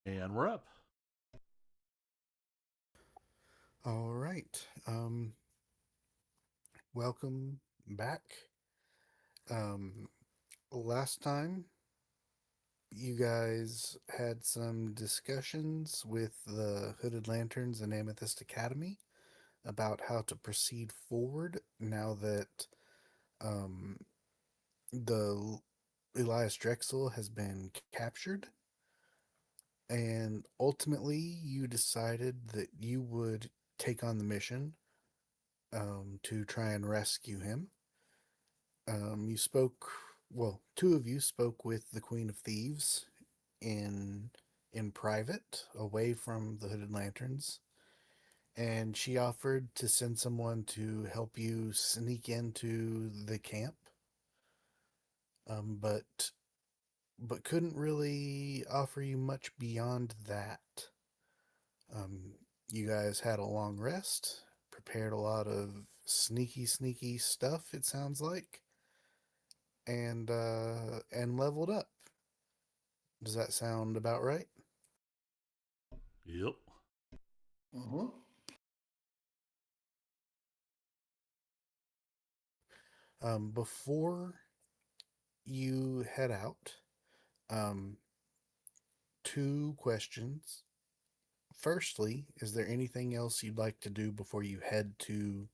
And we're up. All right. Welcome back. Um, Last time you guys had some discussions with the Hooded Lanterns and Amethyst Academy about how to proceed forward now that um, the Elias Drexel has been captured. And ultimately, you decided that you would take on the mission to try and rescue him. You spoke, well, two of you spoke with the Queen of Thieves in in private, away from the Hooded Lanterns, and she offered to send someone to help you sneak into the camp, but couldn't really offer you much beyond that. Um, you guys had a long rest, prepared a lot of sneaky stuff. It sounds like, and leveled up. Does that sound about right? Yep. Uh-huh. Before you head out, um, two questions. Firstly, is there anything else you'd like to do before you head to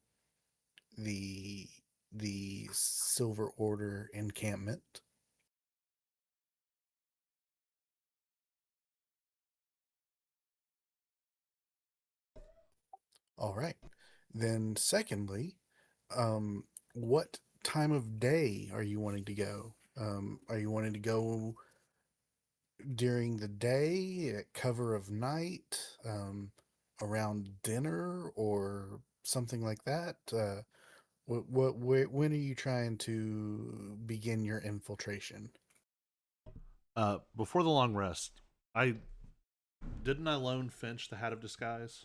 the the Silver Order encampment? All right. Then, secondly, um, what time of day are you wanting to go? Are you wanting to go during the day, at cover of night, around dinner, or something like that? When are you trying to begin your infiltration? Before the long rest, I didn't I loan Finch the Hat of Disguise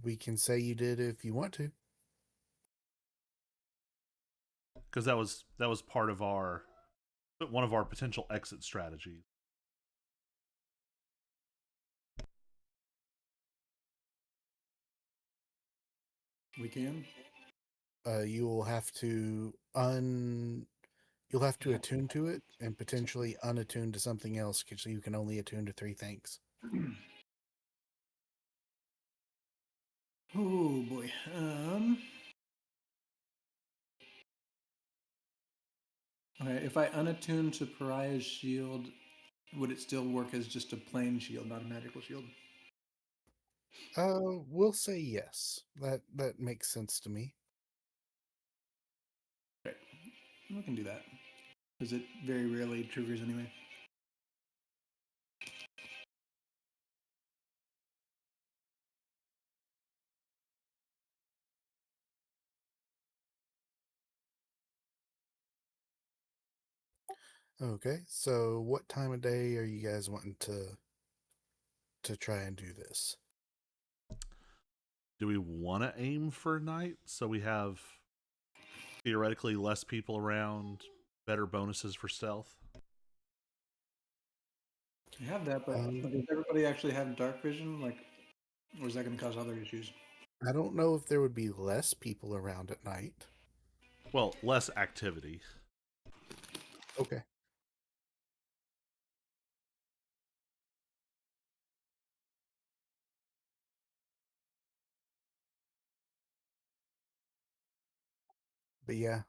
We can say you did if you want to. because that was part of our one of our potential exit strategies. We can. You will have to you'll have to attune to it and potentially unattune to something else because you can only attune to three things. Oh boy. Okay, if I unattune to Pariah's shield, would it still work as just a plain shield, not a magical shield? We'll say yes. That makes sense to me. Okay, we can do that. Because it very rarely triggers anyway. Okay, so what time of day are you guys wanting to try and do this? Do we want to aim for night so we have theoretically less people around, better bonuses for stealth? I have that, but Um, does everybody actually have dark vision? Like, or is that going to cause other issues? I don't know if there would be less people around at night. Well, less activity. Okay. But yeah,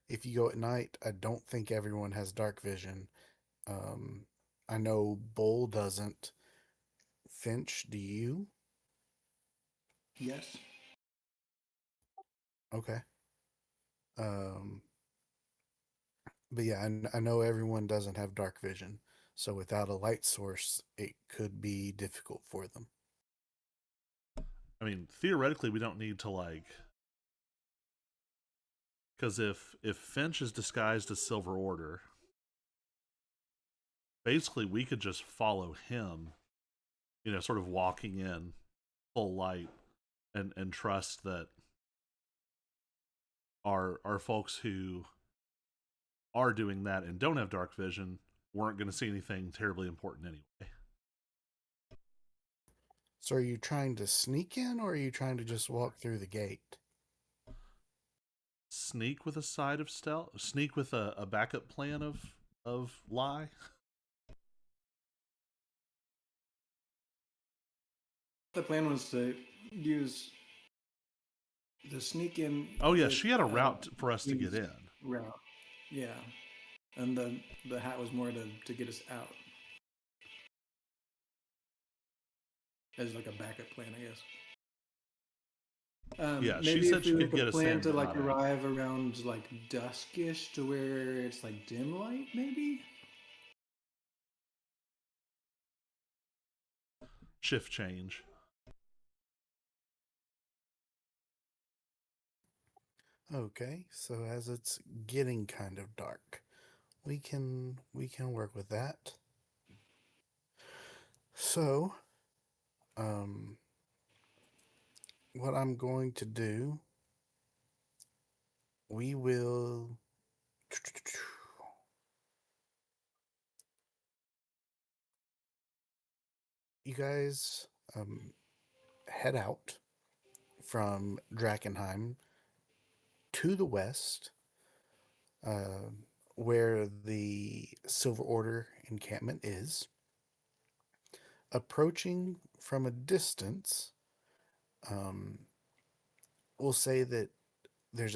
if you go at night, I don't think everyone has dark vision. Um, I know Bull doesn't. Finch, do you? Yes. Okay. Um, but yeah, I know everyone doesn't have dark vision, so without a light source, it could be difficult for them. I mean, theoretically, we don't need to like because if Finch is disguised as Silver Order, basically we could just follow him, sort of walking in full light and trust that our folks who are doing that and don't have dark vision weren't going to see anything terribly important anyway. So are you trying to sneak in or are you trying to just walk through the gate? Sneak with a side of stealth. Sneak with a backup plan of lie. The plan was to use the sneak in. Oh yeah, with she had a route for us to get Queen's in. route. Yeah, and the hat was more to get us out as like a backup plan, I guess. Yeah, she Maybe said if we she were could to get us plan in, to but like not out. arrive around like duskish to where it's like dim light, maybe. Shift change. Okay, so as it's getting kind of dark, we can work with that. So, um, what I'm going to do, we will. You guys head out from Drakkenheim to the west, uh, where the Silver Order encampment is. Approaching from a distance, um, we'll say that there's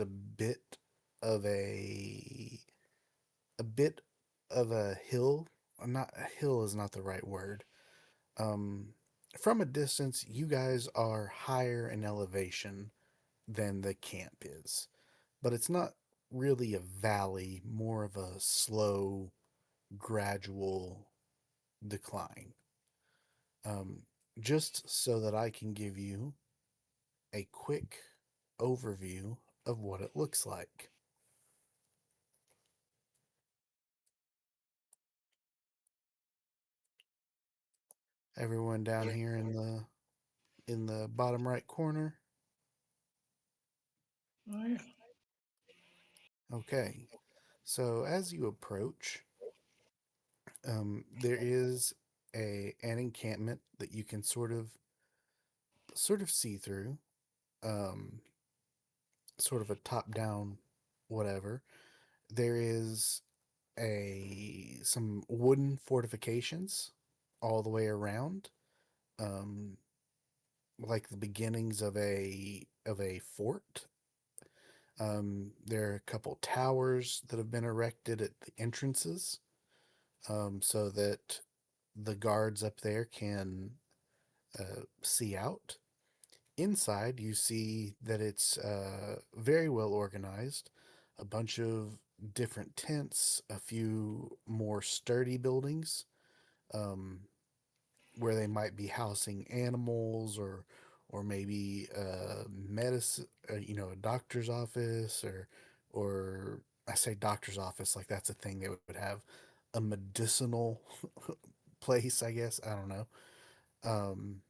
of a a bit of a hill. Not a hill is not the right word. Um, from a distance, you guys are higher in elevation than the camp is, but it's not really a valley, more of a slow, gradual decline. Um, just so that I can give you a quick overview of what it looks like. Everyone down here in the bottom right corner. Oh yeah. Okay. So as you approach, there is an encampment that you can sort of see through, um, sort of a top down, whatever. There is a some wooden fortifications all the way around, um, like the beginnings of a fort. There are a couple towers that have been erected at the entrances, so that the guards up there can see out. Inside, you see that it's very well organized. A bunch of different tents, a few more sturdy buildings, um, where they might be housing animals or maybe medicine, a doctor's office or I say doctor's office like that's a thing they would have a medicinal place, I guess. I don't know. Um,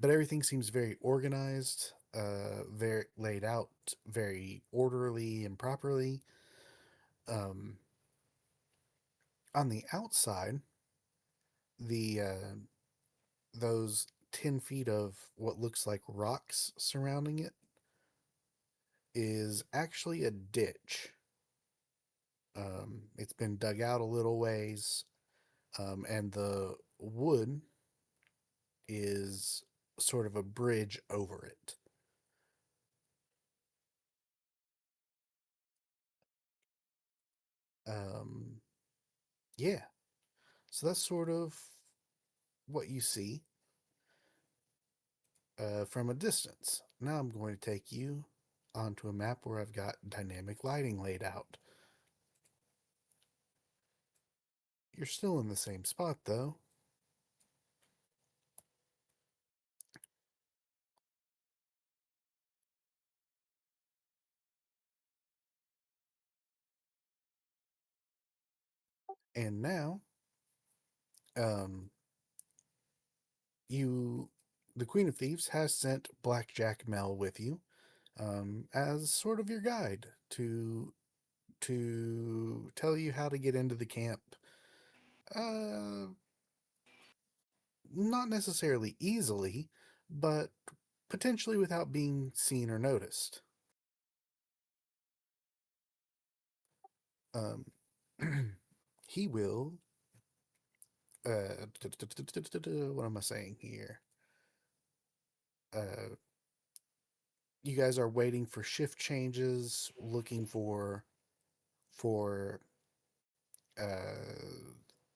but everything seems very organized, very laid out, very orderly and properly. Um, on the outside, the those 10 feet of what looks like rocks surrounding it is actually a ditch. It's been dug out a little ways, and the wood is sort of a bridge over it. Um, yeah, so that's sort of what you see from a distance. Now I'm going to take you onto a map where I've got dynamic lighting laid out. You're still in the same spot though. And now, um, you, the Queen of Thieves, has sent Blackjack Mel with you, as sort of your guide to tell you how to get into the camp, Uh, not necessarily easily, but potentially without being seen or noticed. Um, he will. What am I saying here? Uh, you guys are waiting for shift changes, looking for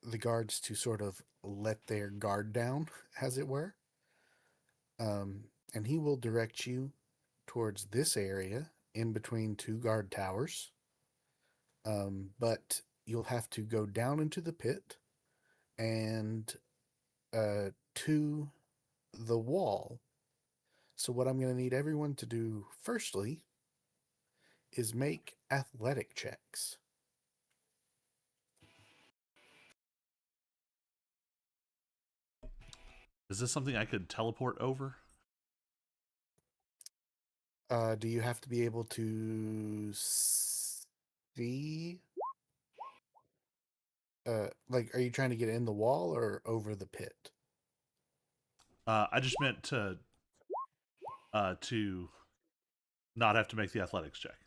the guards to sort of let their guard down, as it were. And he will direct you towards this area in between two guard towers. But you'll have to go down into the pit and to the wall. So, what I'm going to need everyone to do firstly is make athletic checks. Is this something I could teleport over? Do you have to be able to see? Like, are you trying to get in the wall or over the pit? I just meant to not have to make the athletics check.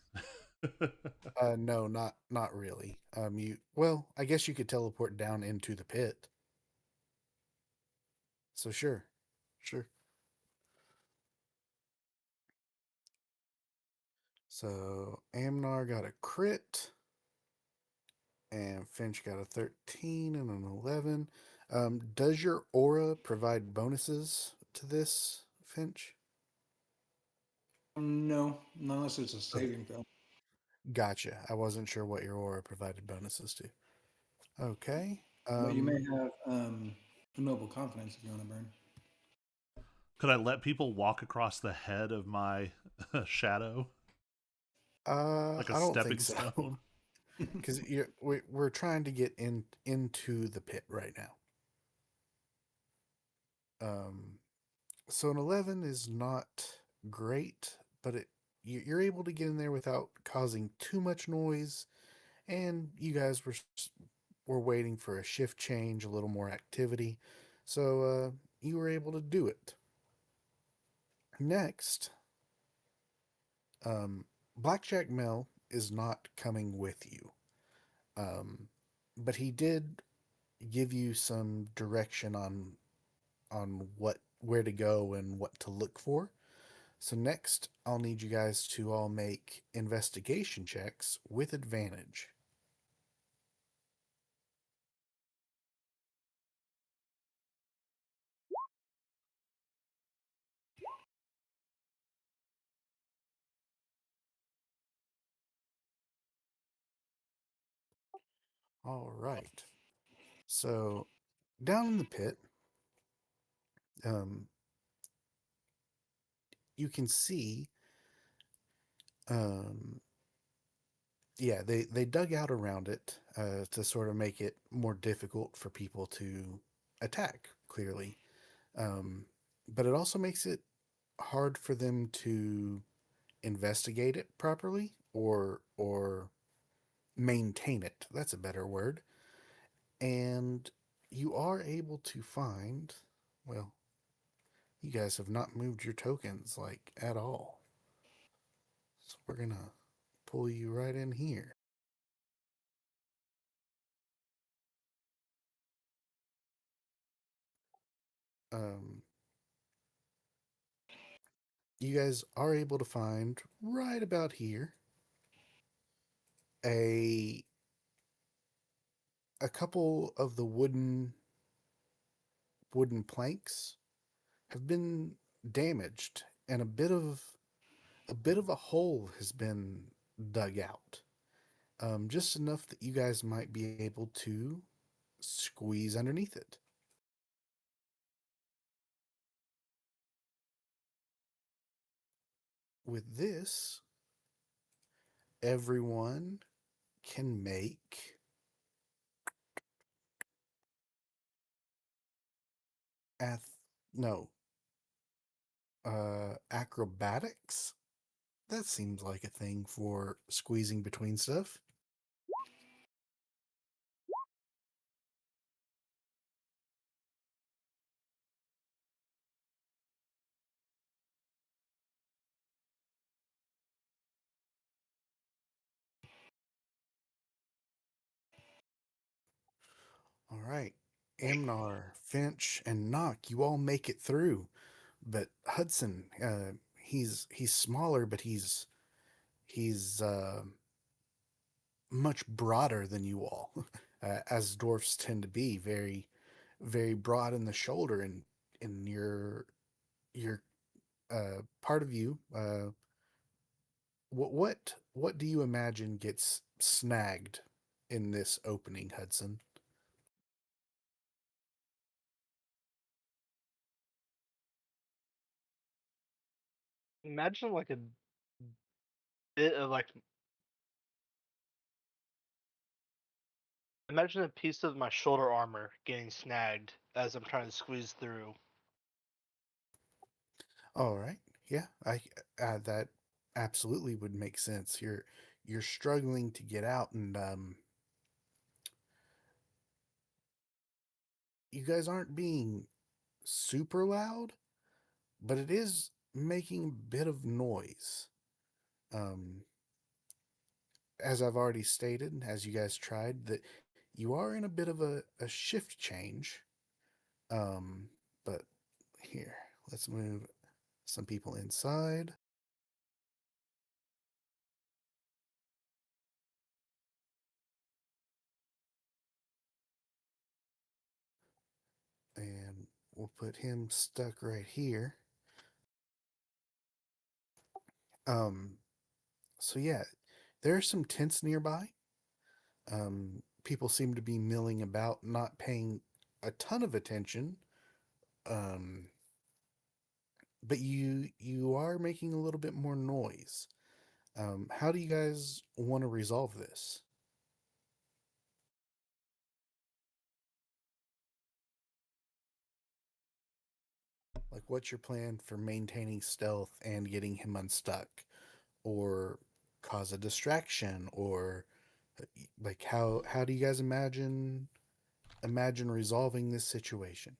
No, not really. I guess you could teleport down into the pit. So sure, sure. So Amnar got a crit, and Finch got a 13 and an 11. Does your aura provide bonuses to this, Finch? No, not unless it's a Okay, saving throw. gotcha. I wasn't sure what your aura provided bonuses to. Okay. But you may have a noble confidence if you want to burn. Could I let people walk across the head of my shadow like a I don't stepping think so, stone? because we're trying to get into the pit right now. Um, so an 11 is not great, but you're able to get in there without causing too much noise. And you guys were waiting for a shift change, a little more activity, so you were able to do it. Next, um, Blackjack Mel is not coming with you, um, but he did give you some direction on what where to go and what to look for. So next, I'll need you guys to all make investigation checks with advantage. All right. So down in the pit, um, you can see, um, yeah, they dug out around it to sort of make it more difficult for people to attack. Clearly, um, but it also makes it hard for them to investigate it properly or maintain it. That's a better word. And you are able to find, well, you guys have not moved your tokens like at all. So we're going to pull you right in here. Um, you guys are able to find right about here a a couple of the wooden planks have been damaged, and a bit of a hole has been dug out, just enough that you guys might be able to squeeze underneath it. With this, everyone can make ath no acrobatics. That seems like a thing for squeezing between stuff. All right. Amnar, Finch, and Knock, you all make it through. But Hudson, he's smaller, but he's much broader than you all, as dwarfs tend to be, very, very broad in the shoulder, and in your part of you, what do you imagine gets snagged in this opening, Hudson? Imagine like a bit of like imagine a piece of my shoulder armor getting snagged as I'm trying to squeeze through. All right, yeah, I that absolutely would make sense. You're struggling to get out, and you guys aren't being super loud, but it is making a bit of noise. Um, as I've already stated, as you guys tried, that you are in a bit of a shift change. But here, let's move some people inside. And we'll put him stuck right here. Um, so yeah, there are some tents nearby. People seem to be milling about, not paying a ton of attention. Um, but you are making a little bit more noise. How do you guys want to resolve this? Like, what's your plan for maintaining stealth and getting him unstuck, or cause a distraction, or like how do you guys imagine resolving this situation?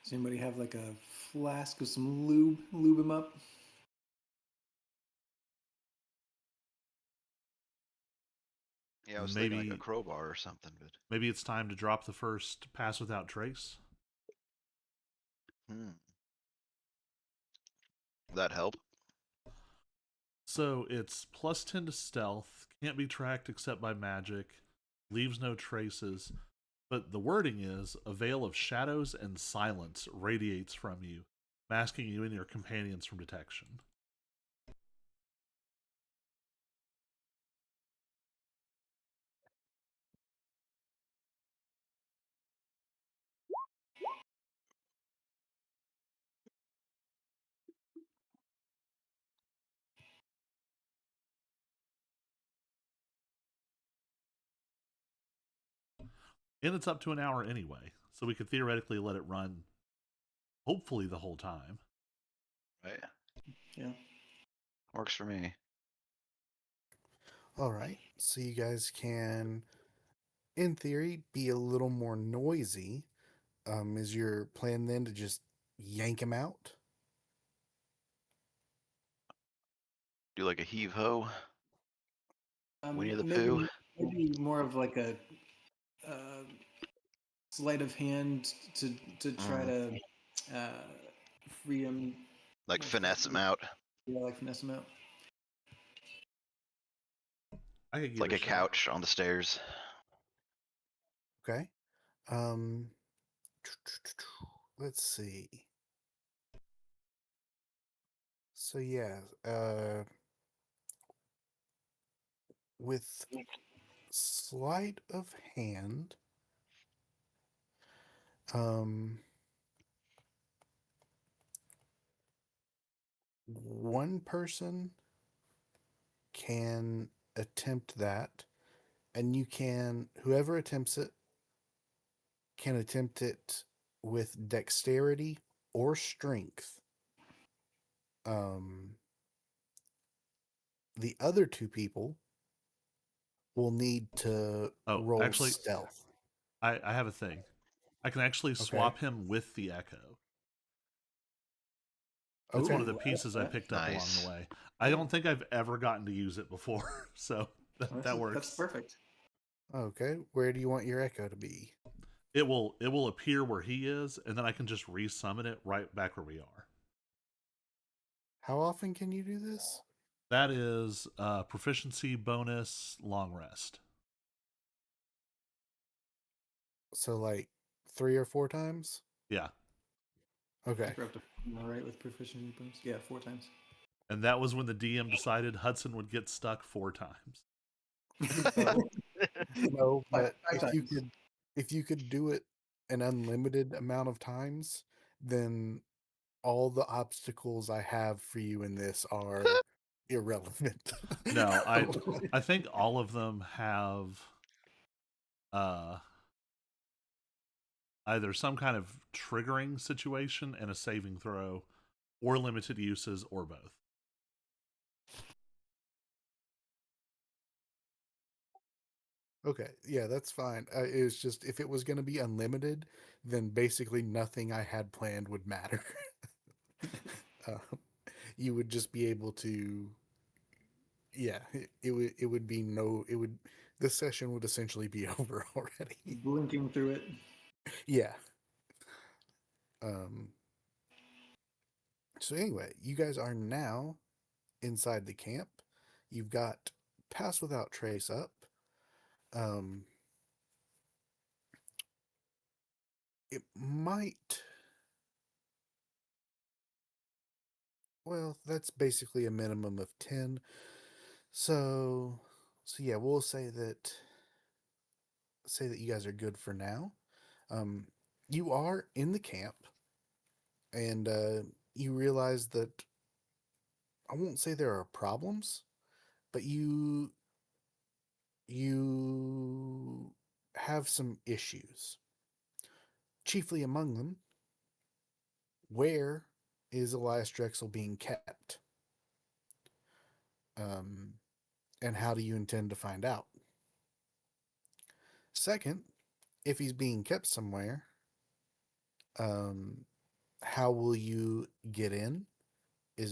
Does anybody have like a flask of some lube? Lube him up. Yeah, I was thinking like a Maybe crowbar or something, but maybe it's time to drop the first pass without trace. hmm. That help? So it's plus 10 to stealth, can't be tracked except by magic, leaves no traces, but the wording is a veil of shadows and silence radiates from you, masking you and your companions from detection. And it's up to an hour anyway, so we could theoretically let it run hopefully the whole time. Right. Yeah. Works for me. All right, so you guys can, in theory, be a little more noisy. Is your plan then to just yank him out? Do like a heave ho. Winnie the Pooh. Maybe more of like a uh, sleight of hand to try Mm. to uh, free him. Like What's that? finesse him out. Yeah, like finesse him out. I could It's give like it a a shot. couch on the stairs. Okay. Um, let's see. So yeah, with sleight of hand, um, one person can attempt that, and whoever attempts it can attempt it with dexterity or strength. Um, the other two people will need to Oh, roll actually, stealth. I have a thing. I can actually Okay. swap him with the echo. It's one Okay. of the Ooh, I like pieces I that. picked up along Nice. the way. I don't think I've ever gotten to use it before, so that works. That's perfect. Okay. Where do you want your echo to be? It will appear where he is, and then I can just resummon it right back where we are. How often can you do this? That is proficiency bonus long rest. So like 3 or 4 times? Yeah. I Okay. think we're up to all right with proficiency bonus. Yeah, 4 times. And that was when the DM decided Hudson would get stuck 4 times. No, Five but if you times. could do it an unlimited amount of times, then all the obstacles I have for you in this are irrelevant. No, I think all of them have uh either some kind of triggering situation and a saving throw, or limited uses, or both. Okay, yeah, that's fine. It was just if it was going to be unlimited, then basically nothing I had planned would matter. uh, you would just be able to, yeah, it would be no, it would the session would essentially be over already. Blinking through it. Yeah. Um. So anyway, you guys are now inside the camp. You've got Pass Without Trace up. Um. It might. Well, that's basically a minimum of 10. So yeah, we'll say that you guys are good for now. Um, you are in the camp, and you realize that I won't say there are problems, but you have some issues. Chiefly among them, where is Elias Drexel being kept? Um, and how do you intend to find out? Second, if he's being kept somewhere, um, how will you get in?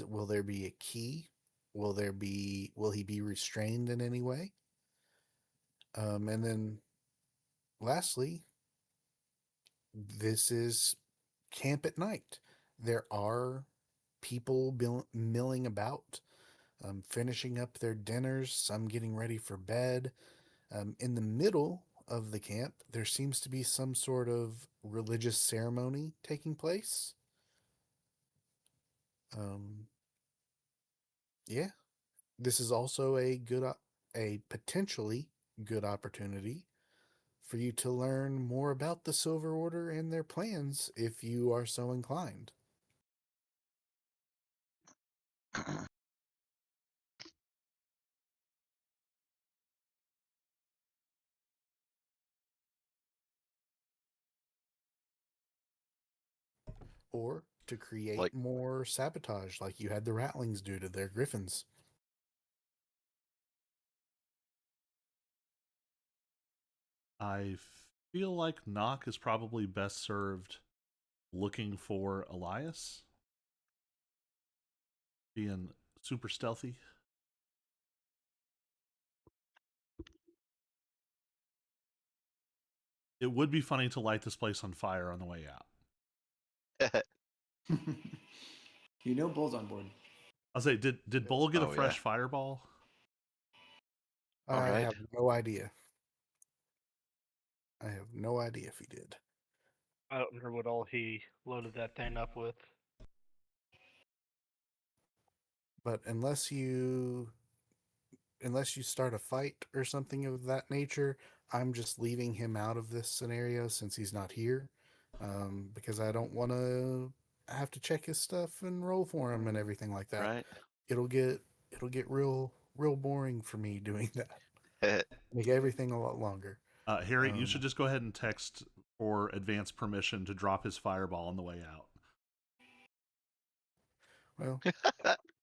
Will there be a key? Will he be restrained in any way? And then lastly, this is camp at night. There are people milling about, finishing up their dinners, some getting ready for bed. In the middle of the camp, there seems to be some sort of religious ceremony taking place. Um, yeah, this is also a potentially good opportunity for you to learn more about the Silver Order and their plans if you are so inclined. Or to create Like, more sabotage like you had the Rattlings do to their griffins. I feel like Nock is probably best served looking for Elias, being super stealthy. It would be funny to light this place on fire on the way out. You know Bull's on board. I'll say, did Bull get a Oh, yeah. fresh fireball? All I right. have no idea. I have no idea if he did. I don't remember what all he loaded that thing up with. But unless you start a fight or something of that nature, I'm just leaving him out of this scenario since he's not here, because I don't want to have to check his stuff and roll for him and everything like that. Right. It'll get real boring for me doing that. Make everything a lot longer. Harry, you should just go ahead and text for advance permission to drop his fireball on the way out. Well,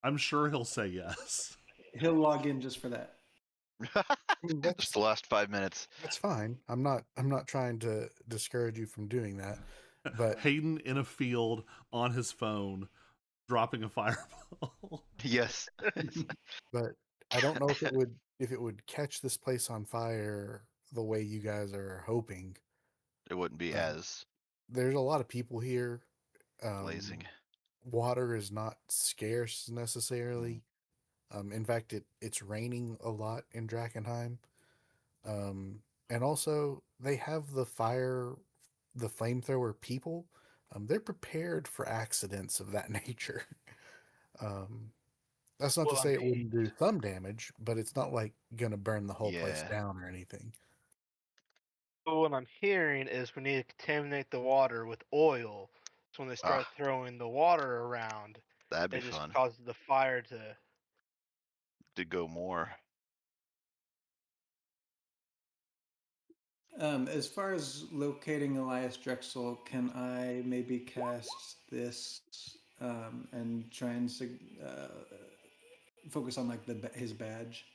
I'm sure he'll say yes. He'll log in just for that. I mean, Just the last 5 minutes. that's fine. I'm not trying to discourage you from doing that. But Hayden in a field on his phone, dropping a fireball. Yes. But I don't know if it would catch this place on fire the way you guys are hoping. It wouldn't be Um, as there's a lot of people here. blazing. Water is not scarce necessarily. In fact, it's raining a lot in Drakkenheim. And also they have the flamethrower people. They're prepared for accidents of that nature. Um, that's not to Well, I say it mean, wouldn't do some damage, but it's not like gonna burn the whole place Yeah. down or anything. what I'm hearing is we need to contaminate the water with oil. So when they start Ah, throwing the water around, that'd be it just fun causes the fire to. to go more. As far as locating Elias Drexel, can I maybe cast this and try and focus on like his badge?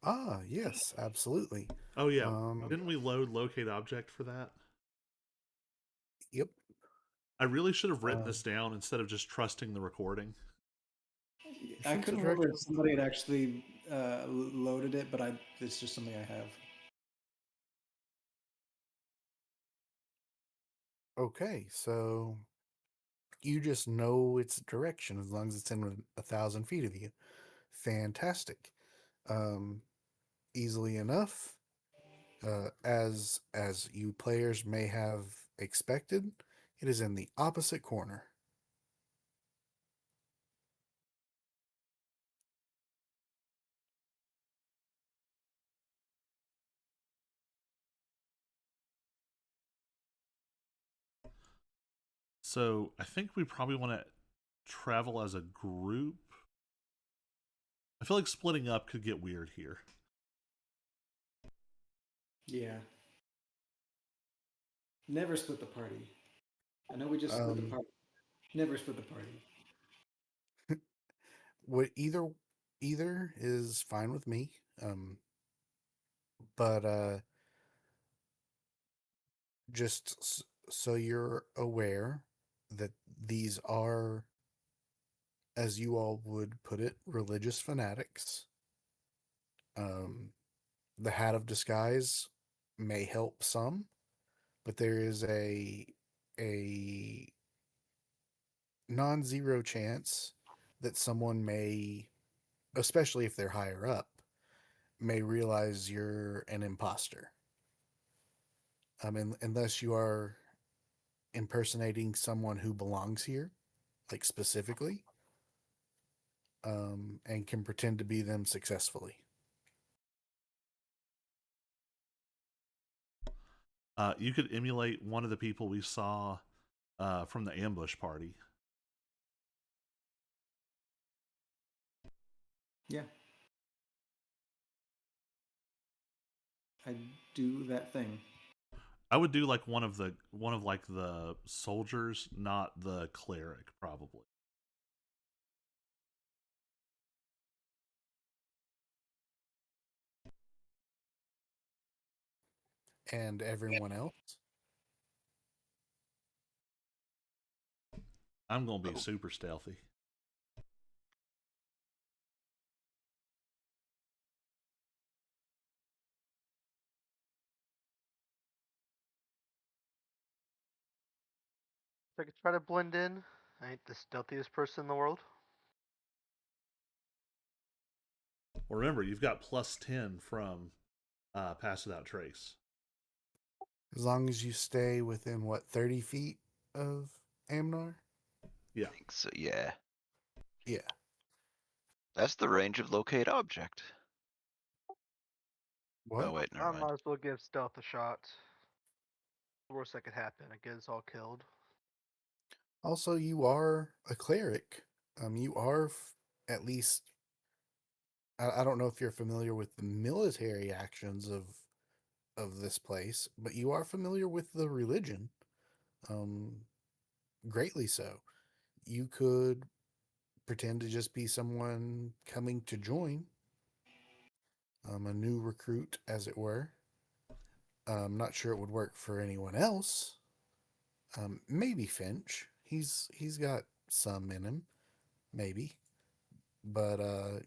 Ah, yes, absolutely. Oh yeah, Um, didn't we load locate object for that? yep. I really should have written Um, this down instead of just trusting the recording. I shoot the couldn't remember if direction. somebody had actually loaded it, but it's just something I have. Okay, so you just know its direction as long as it's in 1,000 feet of you. Fantastic. Um, easily enough. As you players may have expected, it is in the opposite corner. So I think we probably want to travel as a group. I feel like splitting up could get weird here. Yeah. Never split the party. I know we just split the Um, party. Never split the party. what either is fine with me. But just so you're aware that these are, as you all would put it, religious fanatics. Um, the hat of disguise may help some, but there is a non-zero chance that someone may, especially if they're higher up, may realize you're an imposter. Unless you are impersonating someone who belongs here, like specifically, and can pretend to be them successfully. You could emulate one of the people we saw from the ambush party. Yeah. I do that thing. I would do like one of like the soldiers, not the cleric, probably. And everyone else. I'm gonna be Oh, super stealthy. If I could try to blend in, I ain't the stealthiest person in the world. Well, remember, you've got +10 from pass without trace. As long as you stay within what 30 feet of Amnar. Yeah. I think so. Yeah. Yeah. That's the range of locate object. What? Oh wait, never I mind. might as well give stealth a shot. The worst that could happen, I get us all killed. Also, you are a cleric. You are at least. I don't know if you're familiar with the military actions of this place, but you are familiar with the religion. Um, greatly so. You could pretend to just be someone coming to join, a new recruit, as it were. I'm not sure it would work for anyone else. Maybe Finch. He's got some in him, maybe. But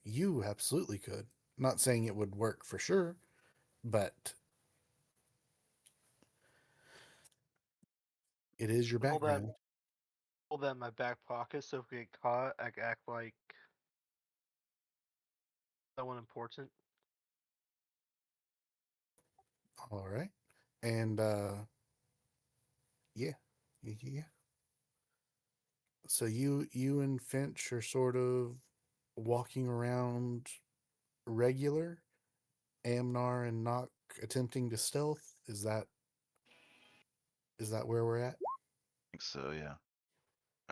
you absolutely could. Not saying it would work for sure, but it is your Hold that, background. hold that in my back pocket, so if we get caught, I can act like someone important. All right. And yeah. Yeah. So you and Finch are sort of walking around regular. Amnar and Nock attempting to stealth. Is that where we're at? I think so, yeah.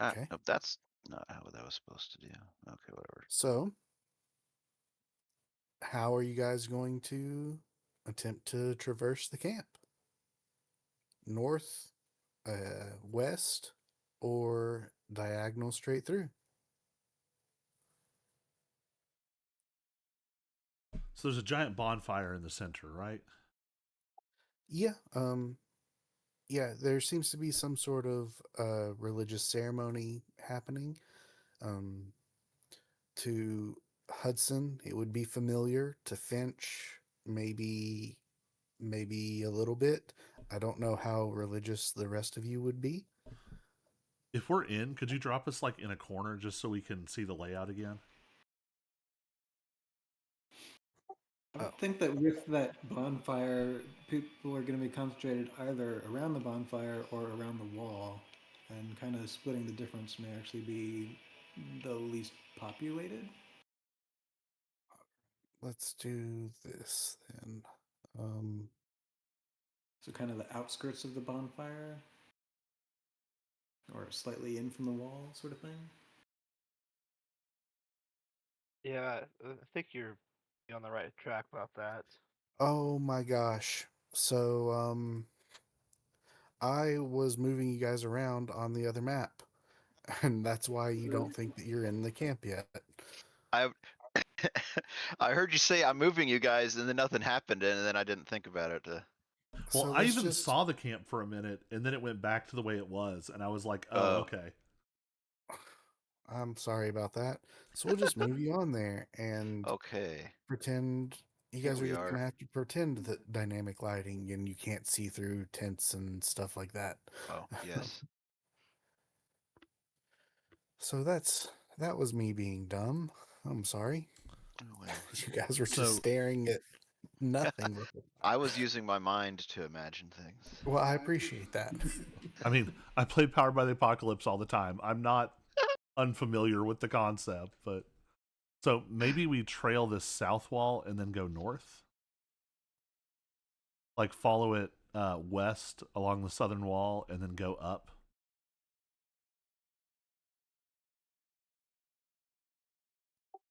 Okay. Nope, that's not how that was supposed to do. Okay, whatever. So, how are you guys going to attempt to traverse the camp? North, west, or diagonal straight through? So there's a giant bonfire in the center, right? Yeah. Yeah. There seems to be some sort of religious ceremony happening. Um, to Hudson, it would be familiar. To Finch, maybe a little bit. I don't know how religious the rest of you would be. If we're in, could you drop us like in a corner just so we can see the layout again? I Oh, would think that with that bonfire, people are going to be concentrated either around the bonfire or around the wall, and kind of splitting the difference may actually be the least populated. let's do this then. Um, So, kind of the outskirts of the bonfire, or slightly in from the wall, sort of thing. Yeah, I think you're on the right track about that. oh my gosh. So, I was moving you guys around on the other map, and that's why you don't think that you're in the camp yet. I I heard you say I'm moving you guys, and then nothing happened, and then I didn't think about it. Well, So I let's even just. saw the camp for a minute and then it went back to the way it was. And I was like, oh, Oh, okay. I'm sorry about that. So we'll just move you on there and okay. pretend you Here guys are we just are. gonna have to pretend that dynamic lighting and you can't see through tents and stuff like that. Oh, yes. So that was me being dumb. I'm sorry. Oh, well. You guys were just So, staring at nothing with it. I was using my mind to imagine things. Well, I appreciate that. I mean, I play Powered by the Apocalypse all the time. I'm not unfamiliar with the concept, but so maybe we trail this south wall and then go north? Like follow it west along the southern wall and then go up?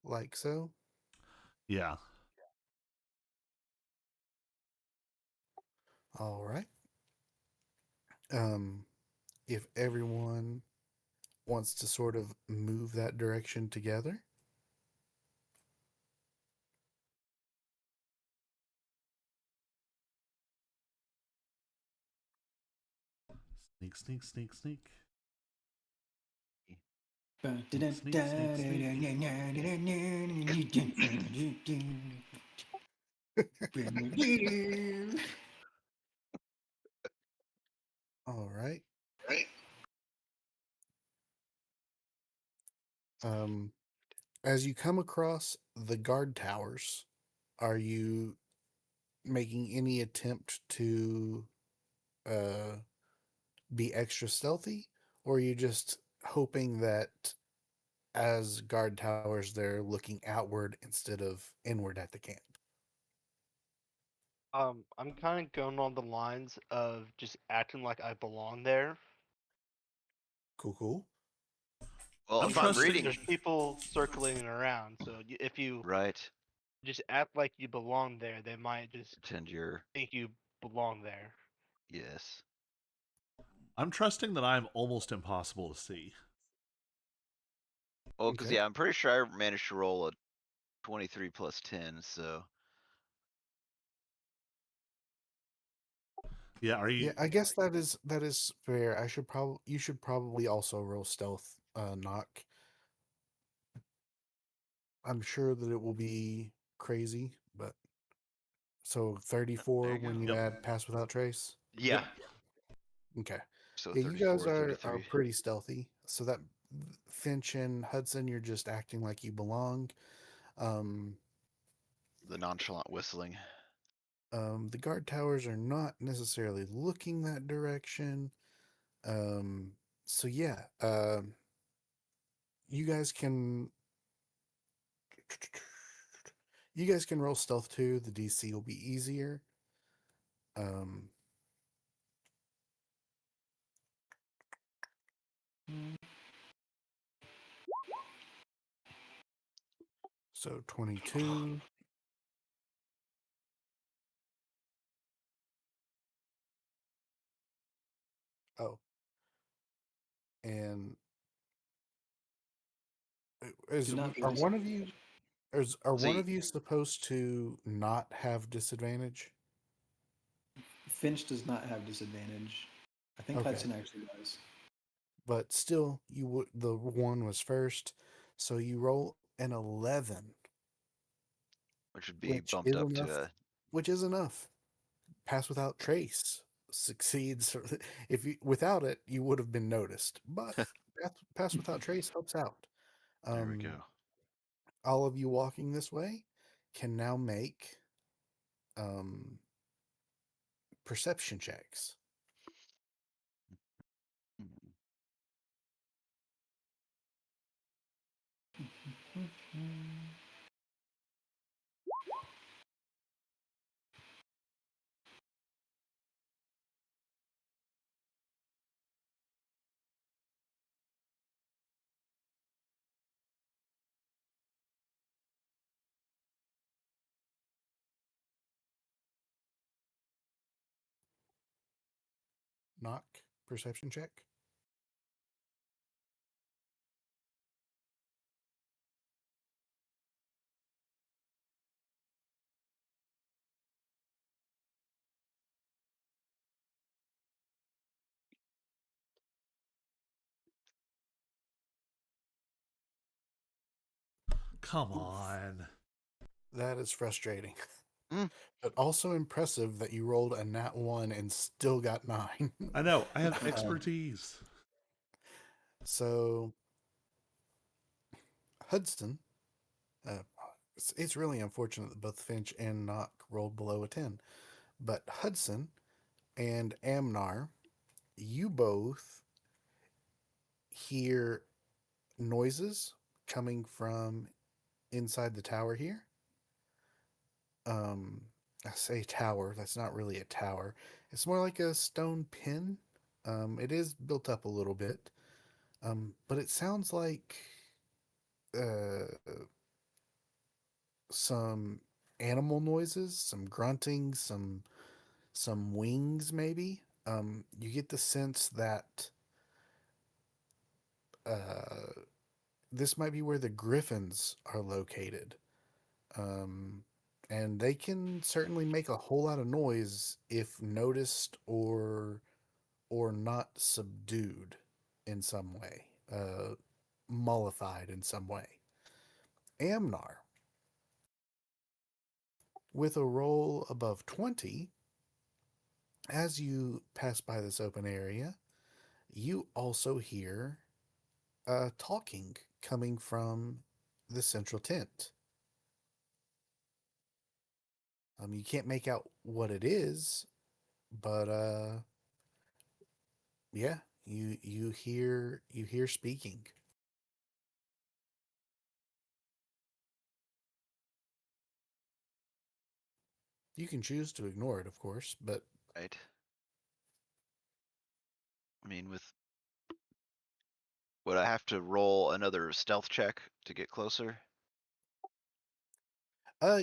Like so. Yeah. All right. Um, if everyone wants to sort of move that direction together. Sneak, sneak, sneak, sneak. Sneak, Sneak, sneak, sneak. All right. Right. Um, as you come across the guard towers, are you making any attempt to uh, be extra stealthy, or are you just hoping that as guard towers they're looking outward instead of inward at the camp? I'm kind of going on the lines of just acting like I belong there. Cool, cool. Well, I'm if I'm Because trusting. there's reading people circling around, so if you right, just act like you belong there, they might just pretend you're think you belong there. yes. I'm trusting that I'm almost impossible to see. Well, because Okay. yeah, I'm pretty sure I managed to roll a 23 plus 10, so Yeah, are you? Yeah, I guess that is fair. You should probably also roll stealth knock. I'm sure that it will be crazy, but so There 34 you go. when you Yep. add pass without trace. Yeah. Okay. So Yeah, you guys 34, are 33. pretty stealthy. So that Finch and Hudson, you're just acting like you belong. Um, The nonchalant whistling. the guard towers are not necessarily looking that direction. Um, so yeah, you guys can roll stealth too. The DC will be easier. Um, so 22. Oh, and Do is not be are dis- one of you are one See, of you supposed to not have disadvantage? Finch does not have disadvantage. I think Okay, Hudson actually does. but still, you would the one was first, so you roll an 11, which would be which bumped is up to enough. a. Which is enough. Pass without trace succeeds. If you without it, you would have been noticed. But pass without trace helps out. There we Um, go. all of you walking this way can now make um, perception checks. Hmm. Knock perception check. Come Oof. on. That is frustrating, Mm, but also impressive that you rolled a nat one and still got 9. I know. I have um, expertise. so Hudson, uh, it's really unfortunate that both Finch and Knock rolled below a 10. But Hudson and Amnar, you both hear noises coming from inside the tower here. Um, I say tower, that's not really a tower. It's more like a stone pin. It is built up a little bit. But it sounds like uh, some animal noises, some grunting, some wings maybe. You get the sense that uh, this might be where the griffins are located. Um, and they can certainly make a whole lot of noise if noticed or not subdued in some way, mollified in some way. Amnar, with a roll above 20, as you pass by this open area, you also hear talking coming from the central tent. You can't make out what it is, but yeah, you hear speaking. You can choose to ignore it, of course, but right. I mean, with would I have to roll another stealth check to get closer?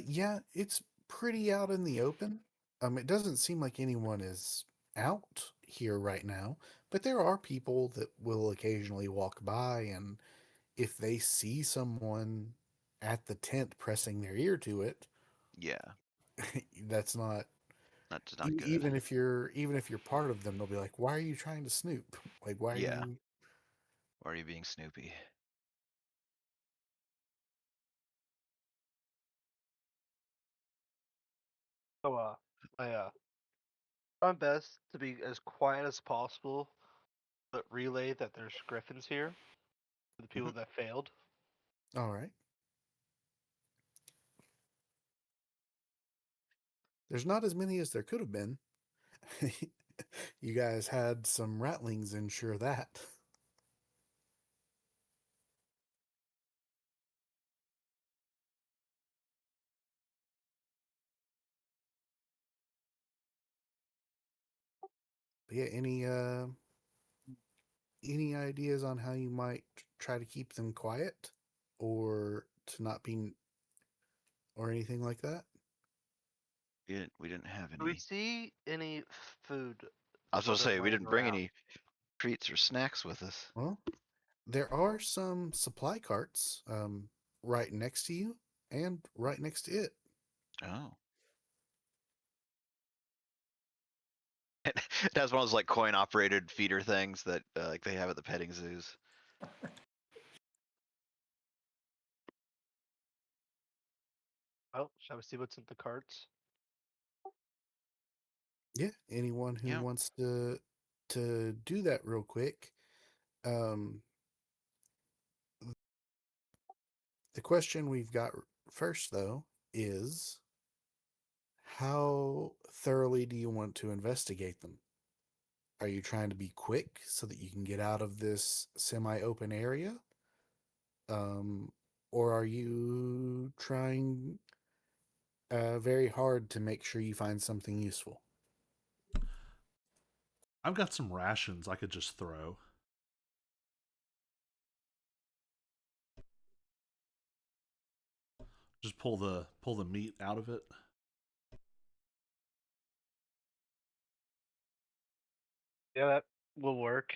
yeah, it's pretty out in the open. It doesn't seem like anyone is out here right now, but there are people that will occasionally walk by, and if they see someone at the tent pressing their ear to it, Yeah, that's not that's not good. even if you're part of them, they'll be like, "Why are you trying to snoop? Like, why are Yeah, you?" Or are you being Snoopy? So, try my best to be as quiet as possible, but relay that there's griffins here for the people that failed. All right. There's not as many as there could have been. You guys had some rattlings, ensure that. But yeah, any ideas on how you might try to keep them quiet or to not be or anything like that? We didn't have Do we any. see any food? I was gonna Sort of say we laying didn't bring around? any treats or snacks with us. Well, there are some supply carts right next to you and right next to it. Oh. It has one of those like coin operated feeder things that like they have at the petting zoos. Well, shall we see what's in the carts? Yeah, anyone who Yeah. wants to do that real quick. Um, the question we've got first though is how thoroughly do you want to investigate them? Are you trying to be quick so that you can get out of this semi-open area? Um, or are you trying very hard to make sure you find something useful? I've got some rations I could just throw. Just pull the meat out of it. Yeah, that will work.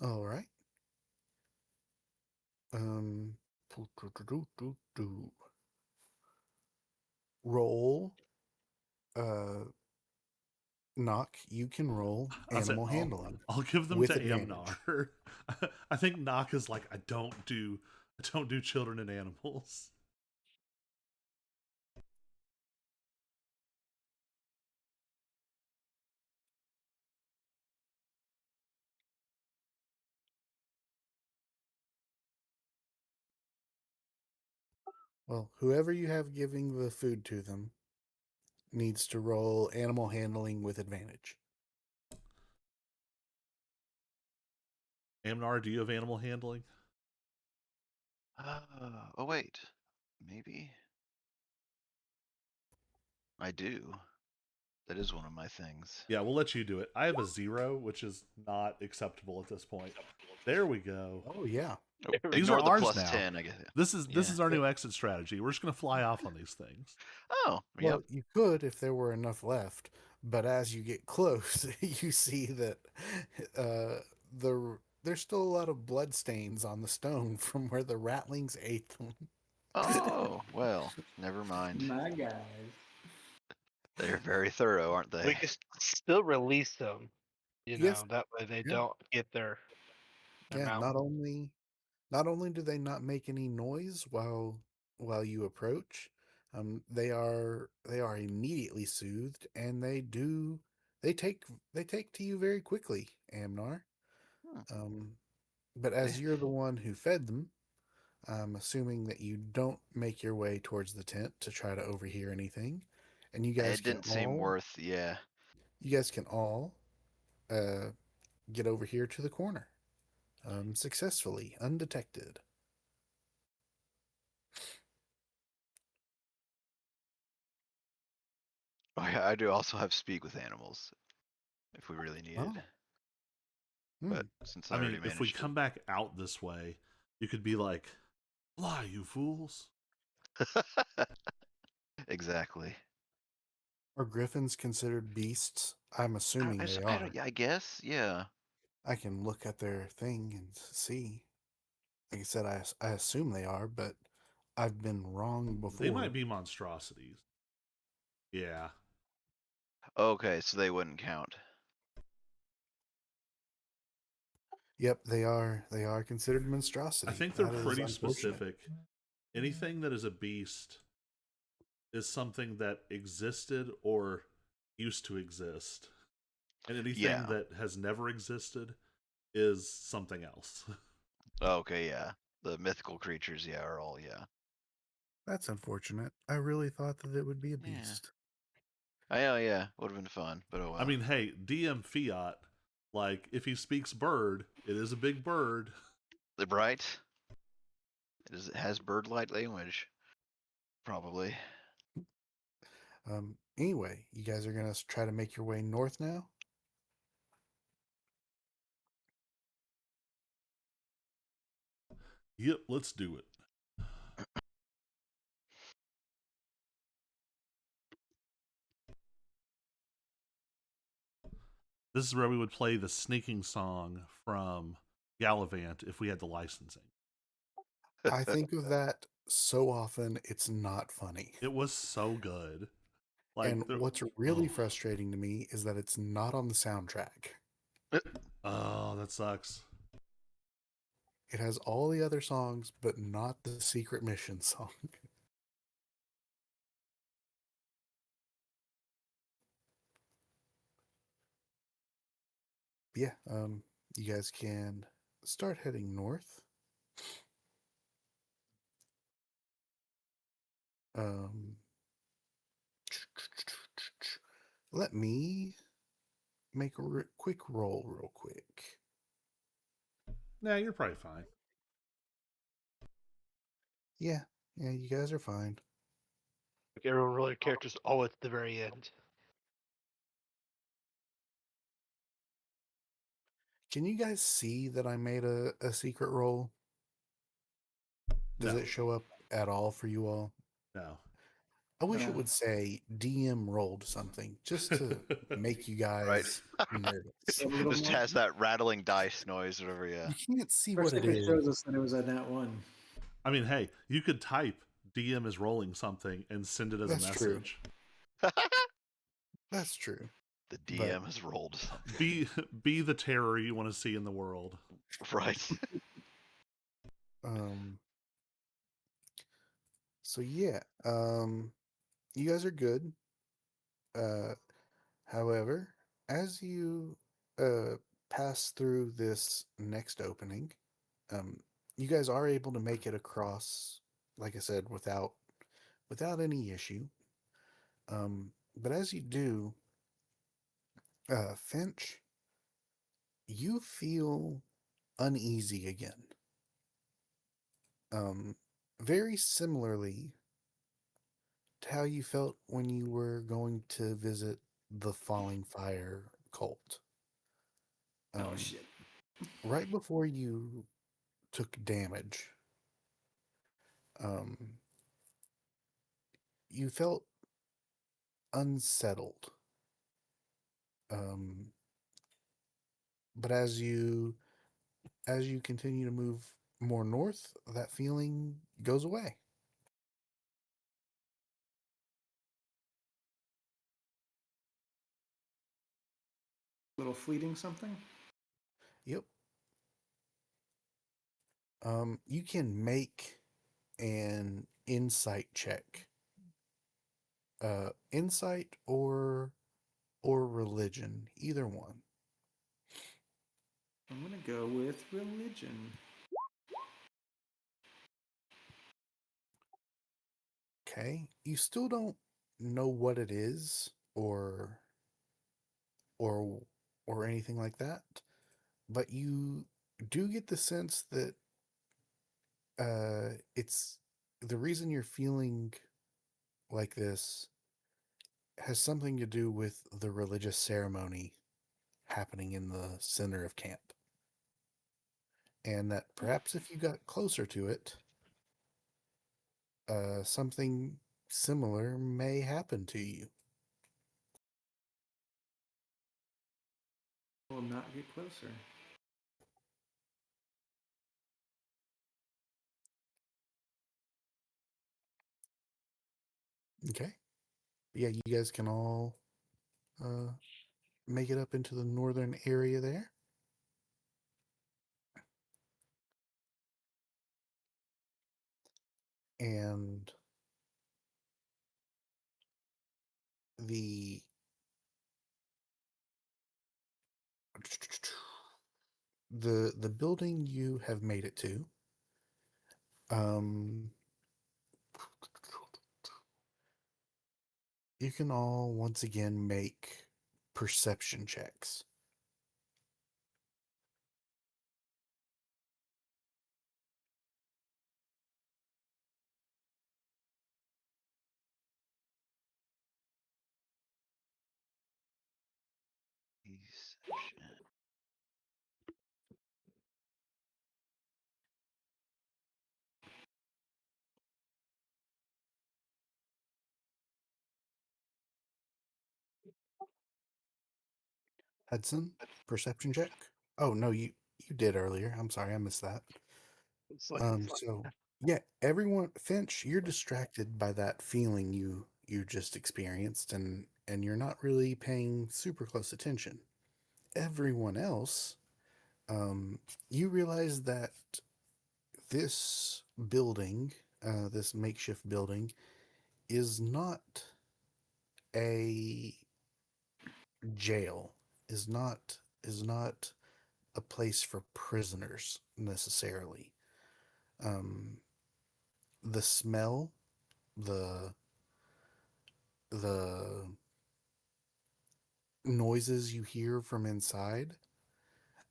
All right. Um, roll. Knock. You can roll I said animal handling I'll give them with to advantage. Amnar. I think Knock is like I don't do children and animals. Well, whoever you have giving the food to them needs to roll animal handling with advantage. Amnar, do you have animal handling? Oh wait, maybe I do. That is one of my things. Yeah, we'll let you do it. I have a 0, which is not acceptable at this point. There we go. Oh yeah. Oh, There we These are ignore the ours plus now. 10, I guess. This is Yeah. our new exit strategy. We're just gonna fly off on these things. Oh, yep. Well, you could if there were enough left, but as you get close, you see that there's still a lot of blood stains on the stone from where the rattlings ate them. Oh, well, never mind. My guys. They're very thorough, aren't they? We can still release them. Yes, That way they yeah, don't get their yeah. mouth. Not only do they not make any noise while you approach, they are immediately soothed, and they take they take to you very quickly, Amnar. Hmm. Um, but They, as you're the one who fed them, I'm assuming that you don't make your way towards the tent to try to overhear anything, and it didn't seem worth, yeah. you guys can all uh, get over here to the corner successfully, undetected. Oh, yeah, I do also have speak with animals if we really need it. Oh, But hmm. since I I already mean, if we managed come back out this way, you could be like, "Fly, you fools!" to. Exactly. Are griffins considered beasts? I'm assuming they are. Yeah, I guess, yeah. I can look at their thing and see. Like I said, I assume they are, but I've been wrong They might before. be monstrosities. Yeah, Okay, so they wouldn't count. Yep, they are. They are considered monstrosity. I think they're That is pretty unfortunate. specific. Anything that is a beast is something that existed or used to exist. And anything Yeah. that has never existed is something else. Okay, yeah. The mythical creatures, yeah, are all yeah. That's unfortunate. I really thought that it would be a Yeah. beast. I know, yeah. Would have been fun, but oh I well. mean, hey, DM Fiat, like, if he speaks bird, it is a big bird. Right? It has bird-like language. Probably. Anyway, you guys are gonna try to make your way north now. Yep, let's do it. This is where we would play the sneaking song from Gallivant if we had the licensing. I think of that so often, it's not funny. It was so good. And Like, what's really oh, frustrating to me is that it's not on the soundtrack. oh, that sucks. It has all the other songs, but not the secret mission song. Yeah, you guys can start heading north. Um, let me make a quick roll, real quick. Nah, you're probably fine. Yeah, yeah, you guys are fine. Like everyone roll your characters all at the very end. Can you guys see that I made a secret roll? Does No, it show up at all for you all? no. I wish it No. would say DM rolled something just to make you Right. guys nervous. A little Just more. has that rattling dice noise, whatever, yeah. You can't see First what it thing it is. shows us that it was a nat one. I mean, hey, you could type DM is rolling something and send it as That's a true. message. That's true. The But DM has rolled something. Be the terror you want to see in the world. Right. um so yeah, you guys are good. Uh However, as you pass through this next opening, um you guys are able to make it across, like I said, without any issue. But as you do, Finch, you feel uneasy again. Um, Very similarly to how you felt when you were going to visit the Falling Fire cult. Oh Um, shit. right before you took damage, um, you felt unsettled. Um, but as you continue to move more north, that feeling goes away. Little fleeting something. Yep. You can make an insight check. Insight or religion, either one. I'm gonna go with religion. Okay. You still don't know what it is or or anything like that, but you do get the sense that it's the reason you're feeling like this has something to do with the religious ceremony happening in the center of camp. And that perhaps if you got closer to it, something similar may happen to you. Will not get closer. Okay. Yeah, you guys can all uh, make it up into the northern area there. and the the building you have made it to, um, you can all once again make perception checks. Perception. Hudson, perception check. Oh no, you did earlier. I'm sorry, I missed that. It's like So yeah, everyone, Finch, you're distracted by that feeling you just experienced, and you're not really paying super close attention. Everyone else, you realize that this building, this makeshift building, is not a jail. Is not a place for prisoners necessarily. Um, the smell, the the noises you hear from inside,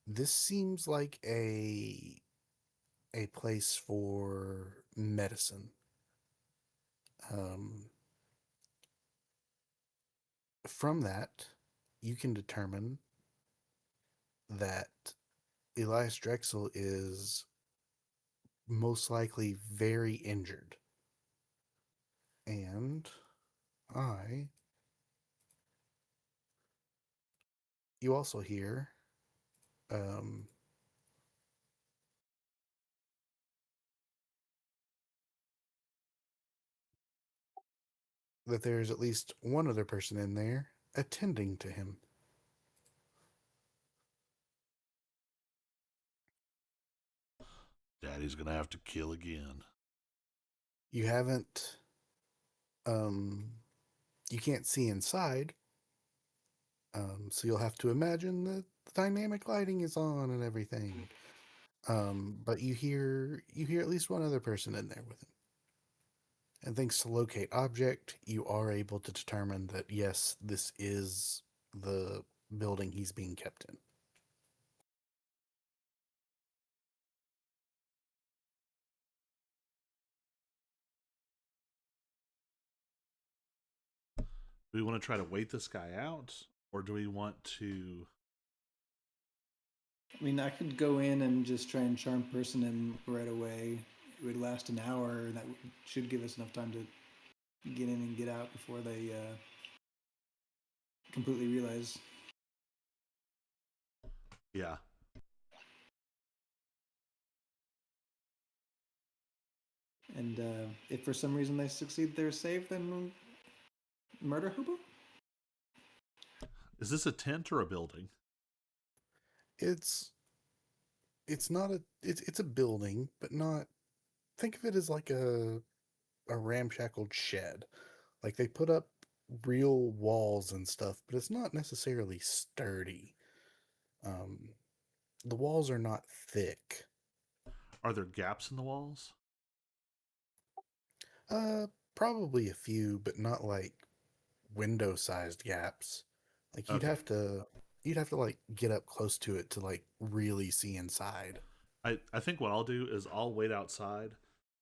this seems like a place for medicine. Um, from that, you can determine that Elias Drexel is most likely very injured. And I, you also hear um, that there's at least one other person in there attending to him. Daddy's gonna have to kill again. You haven't, um, you can't see inside, so you'll have to imagine that the dynamic lighting is on and everything. But you hear at least one other person in there with him. And thanks to locate object, you are able to determine that yes, this is the building he's being kept in. Do we want to try to wait this guy out, or do we want to? I mean, I could go in and just try and charm person him right away. It would last an hour, and that should give us enough time to get in and get out before they completely realize. Yeah, And if for some reason they succeed, they're safe. Then murder Hooper. is this a tent or a building? It's it's not a it's a building, but not, think of it as like a ramshackled shed. Like they put up real walls and stuff, but it's not necessarily sturdy. Um, the walls are not thick. Are there gaps in the walls? Probably a few, but not like window-sized gaps. Like Okay, you'd have to like get up close to it to like really see inside. I think what I'll do is I'll wait outside,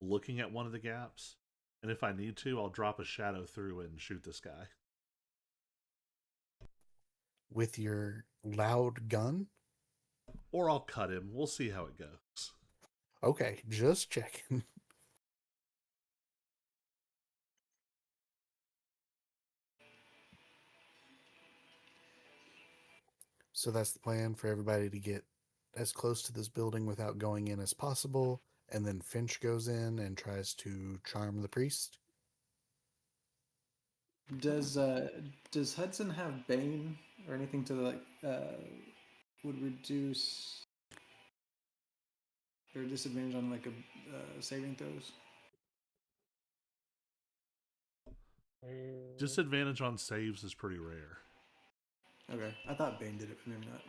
looking at one of the gaps, and if I need to, I'll drop a shadow through and shoot this guy, With your loud gun. or I'll cut him. We'll see how it goes. Okay, just checking. So that's the plan for everybody to get as close to this building without going in as possible, and then Finch goes in and tries to charm the priest. Does Hudson have Bane or anything to like would reduce their disadvantage on like a saving throws? Disadvantage on saves is pretty rare. Okay, I thought Bane did it, but maybe not.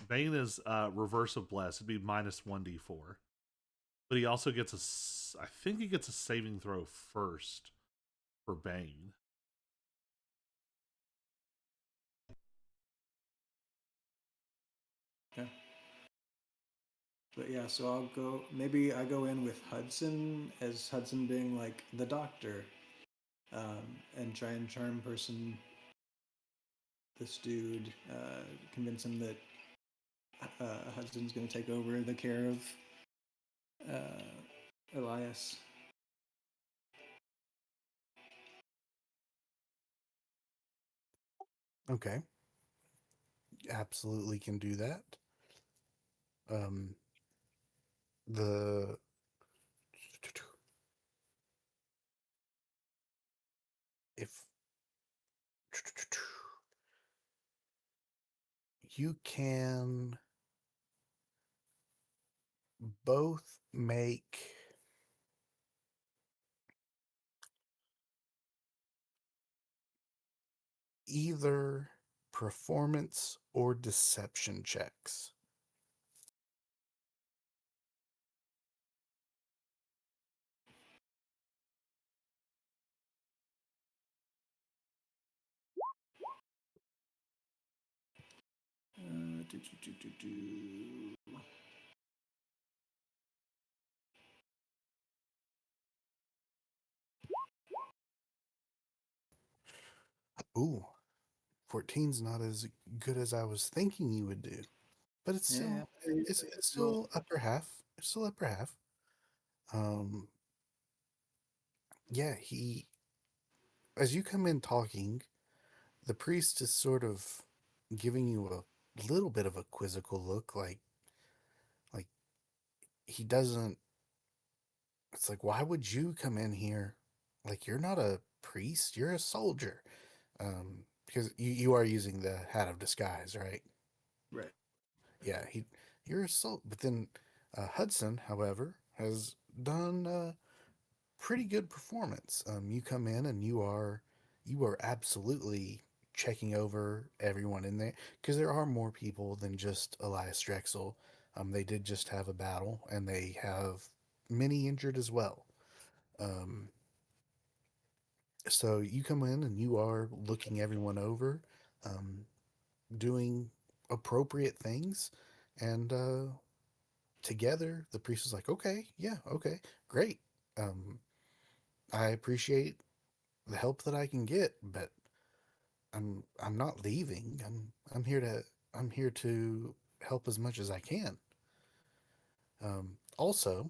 Bane is reverse of bless. It'd be minus 1d4. But he also gets I think he gets a saving throw first for Bane. Okay. But yeah, so I'll go. Maybe I go in with Hudson as Hudson being like the doctor, and try and charm person this dude, convince him that Hudson's going to take over the care of Elias. Okay. Absolutely can do that. Um, the if you can both make either performance or deception checks. Uh, do, do, do, do. Ooh, 14's not as good as I was thinking you would do, but it's Yeah, still it's roll. still upper half. It's still upper half. Um, yeah, he as you come in talking, the priest is sort of giving you a little bit of a quizzical look, like he doesn't. It's like, why would you come in here? Like, you're not a priest, you're a soldier. Because you are using the hat of disguise, right? Right. Yeah, you're a soul. But then Hudson, however, has done a pretty good performance. You come in and you are absolutely checking over everyone in there because there are more people than just Elias Drexel. They did just have a battle and they have many injured as well. Um, so you come in and you are looking everyone over, um, doing appropriate things, and together the priest is like, okay, yeah, okay, great. Um, I appreciate the help that I can get, but I'm not leaving. I'm here to help as much as I can. Also,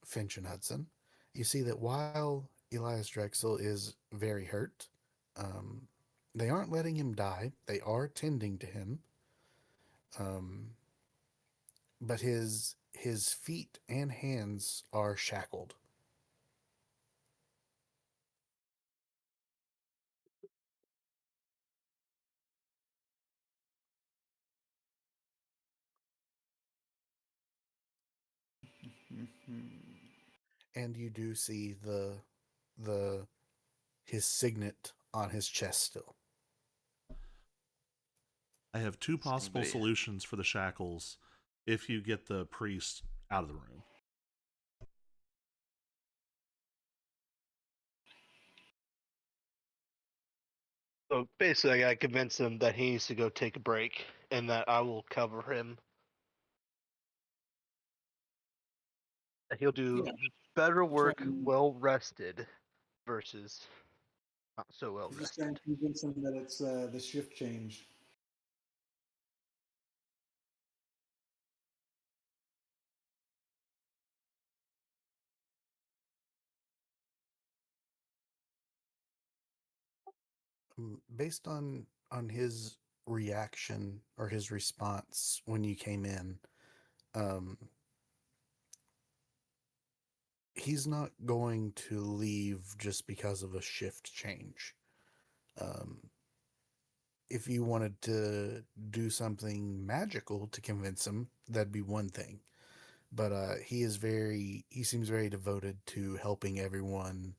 Finch and Hudson, you see that while Elias Drexel is very hurt, um, they aren't letting him die. They are tending to him, um, but his feet and hands are shackled. Mm-hmm. And you do see the his signet on his chest still. I have two Does possible anybody? solutions for the shackles if you get the priest out of the room. So basically, I gotta convince him that he needs to go take a break, and that I will cover him. That he'll do Yeah, better try work and well rested versus not so well just try rested. and convince him that it's the shift change. Based on his reaction or his response when you came in, um, he's not going to leave just because of a shift change. Um, if you wanted to do something magical to convince him, that'd be one thing. But he seems very devoted to helping everyone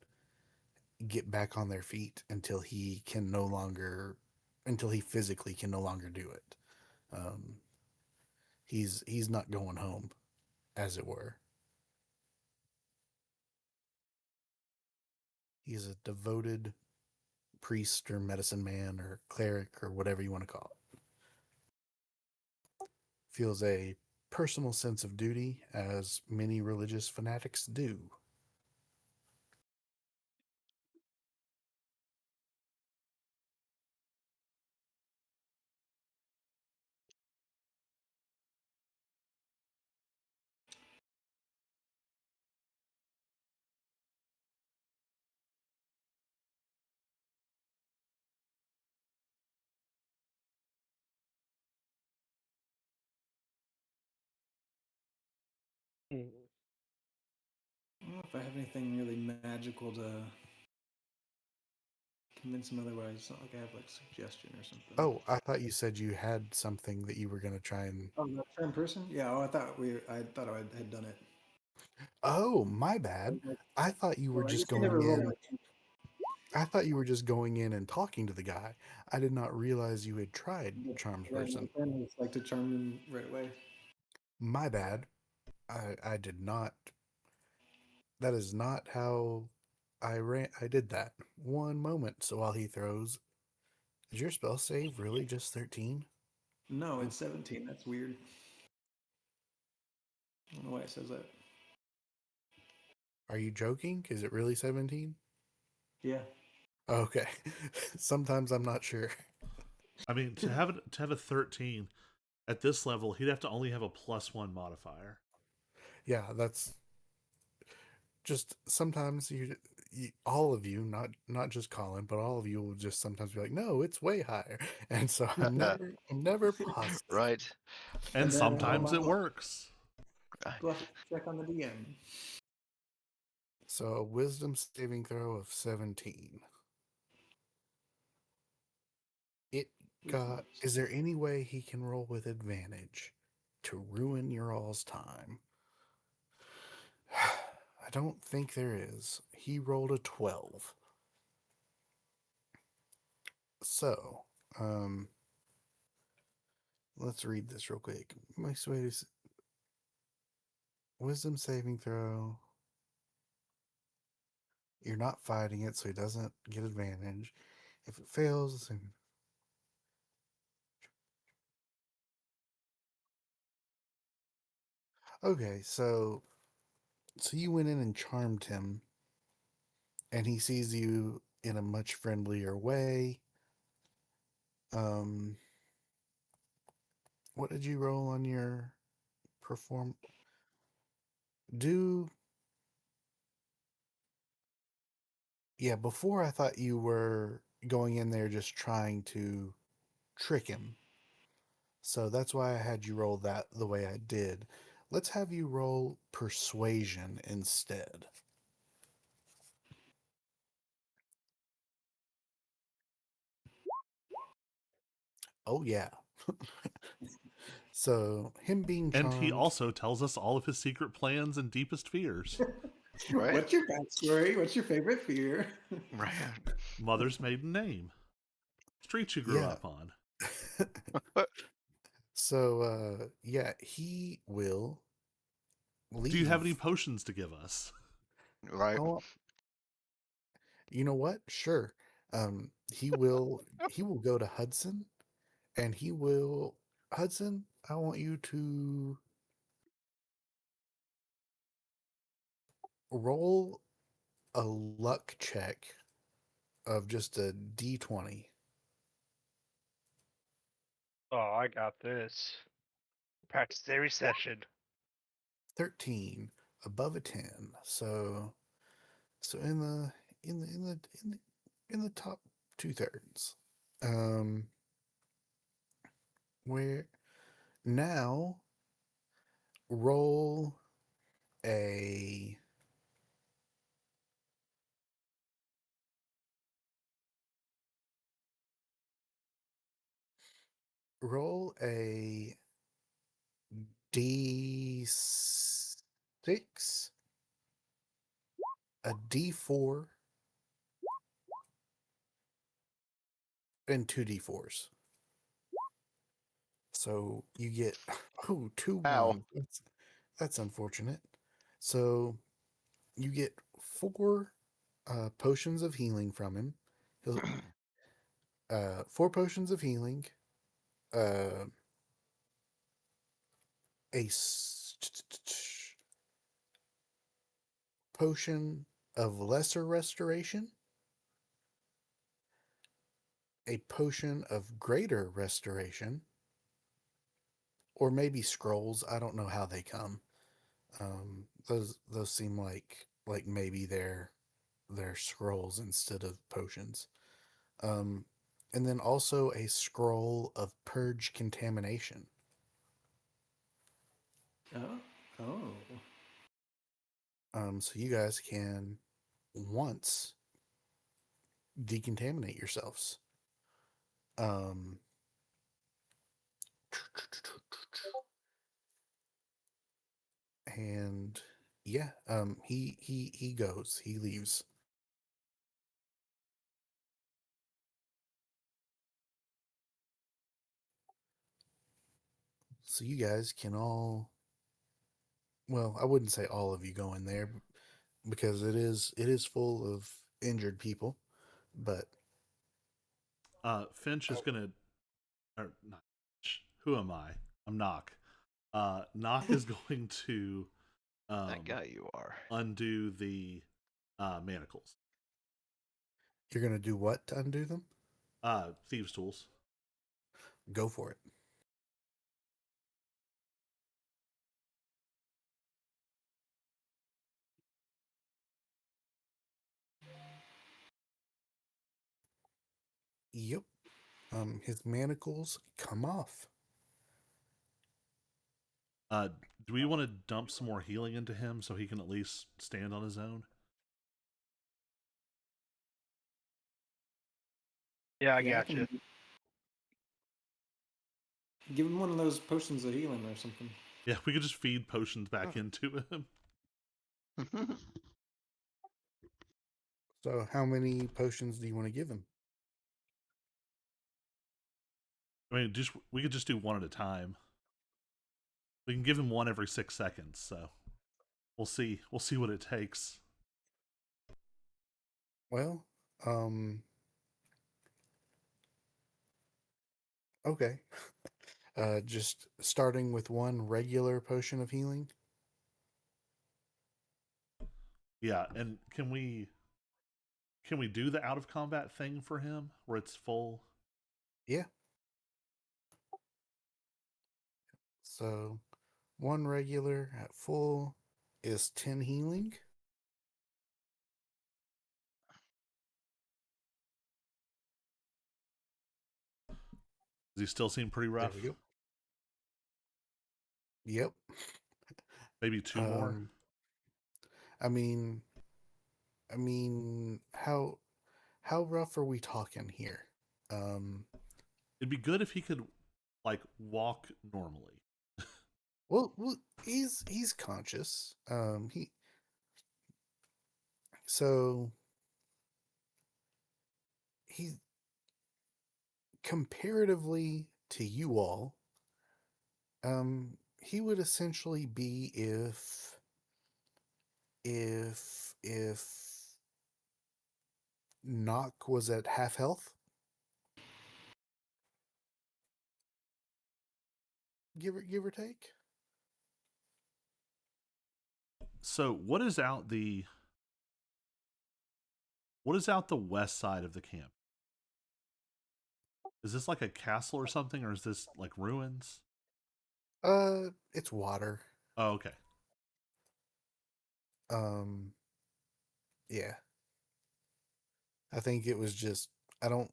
get back on their feet until he physically can no longer do it. Um, he's not going home, as it were. He's a devoted priest or medicine man or cleric or whatever you want to call it. Feels a personal sense of duty, as many religious fanatics do. Mm. I don't know if I have anything really magical to convince him otherwise. It's not like I have like suggestion or something. Oh, I thought you said you had something that you were going to try and. Oh, that turn person? Yeah. Oh, I thought I had done it. Oh, my bad. Like, I thought you were well, I just guess I never going rolled in. my. I thought you were just going in and talking to the guy. I did not realize you had tried Charms Yeah, my Person. plan was like to charm him right away. My bad. I did not. That is not how I did that. One moment. So while he throws, is your spell save really just 13? No, it's 17. That's weird. I don't know why it says that. Are you joking? Is it really 17? Yeah. Okay. Sometimes I'm not sure. I mean, to have a 13 at this level, he'd have to only have a +1 modifier. Yeah, that's just sometimes all of you, not just Colin, but all of you will just sometimes be like, no, it's way higher, and so I'm never positive. Right. And And then sometimes it works. bluff check on the DM. So a wisdom saving throw of 17. It got. Is there any way he can roll with advantage to ruin your all's time? I don't think there is. He rolled a 12. So, let's read this real quick. Wisdom saving throw. You're not fighting it, so he doesn't get advantage. If it fails, then. Okay, so you went in and charmed him, and he sees you in a much friendlier way. Um, what did you roll on your perform? Do Yeah, before I thought you were going in there just trying to trick him. So that's why I had you roll that the way I did. Let's have you roll persuasion instead. Oh yeah. So him being And he charmed. also tells us all of his secret plans and deepest fears. Right. What's your backstory? What's your favorite fear? Right. Mother's maiden name. Street you grew Yeah. up on. So yeah, he will Do you have any leave. potions to give us? Right. Oh, you know what? Sure. He will go to Hudson, and he will Hudson, I want you to roll a luck check of just a d20. Oh, I got this. Practice every session. 13 above a 10. So in the top two-thirds. Um where now roll a roll a d6, a d4, and 2d4s. So you get 2 Ow. 1. That's unfortunate. So you get 4 potions of healing from him. He'll 4 potions of healing, uh, a potion of lesser restoration, a potion of greater restoration, or maybe scrolls. I don't know how they come. Those seem like maybe they're scrolls instead of potions. Um, and then also a scroll of purge contamination. Oh. So you guys can once decontaminate yourselves. Um, and yeah, he goes, he leaves. So you guys can all, well, I wouldn't say all of you go in there because it is full of injured people, but Finch is gonna, or not. Who am I? I'm Knock. Knock is going to That guy you are. undo the manacles. you're gonna do what to undo them? Thieves' tools. Go for it. Yep. His manacles come off. Do we want to dump some more healing into him so he can at least stand on his own? Yeah, I Yeah, I got you. can give him one of those potions of healing or something. Yeah, we could just feed potions back into him. So how many potions do you want to give him? I mean, we could just do one at a time. We can give him one every 6 seconds, so we'll see. We'll see what it takes. Well, okay. Just starting with one regular potion of healing. Yeah, and can we do the out of combat thing for him where it's full? Yeah. So one regular at full is 10 healing. Does he still seem pretty There rough? we go. Yep. Maybe 2 more? I mean, how rough are we talking here? It'd be good if he could like walk normally. Well, he's conscious. So he's comparatively to you all, he would essentially be if Knock was at half health, give or take. So, what is out the west side of the camp? Is this like a castle or something, or is this like ruins? It's water. Oh, okay. Um, yeah. I think it was just I don't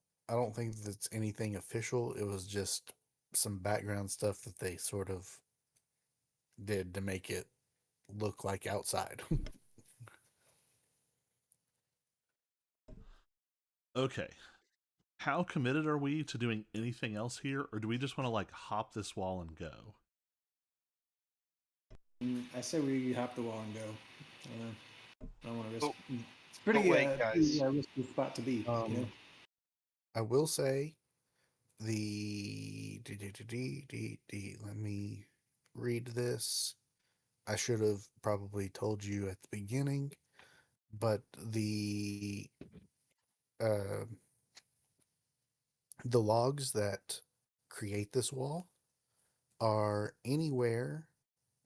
think that's anything official. It was just some background stuff that they sort of did to make it look like outside. Okay. How committed are we to doing anything else here, or do we just want to like hop this wall and go? I say we hop the wall and go. I don't want to risk. Oh, It's pretty, wait, guys. risky spot to be. I will say let me read this. I should have probably told you at the beginning, but uh, the logs that create this wall are anywhere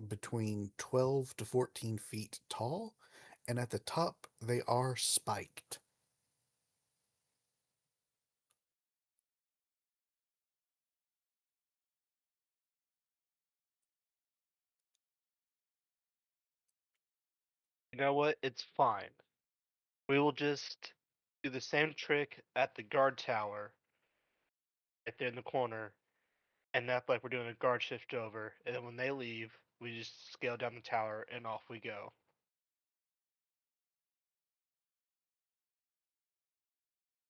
between 12 to 14 feet tall, and at the top they are spiked. You know what? It's fine. We will just do the same trick at the guard tower, right there in the corner, and that's like we're doing a guard shift over. And then when they leave, we just scale down the tower and off we go.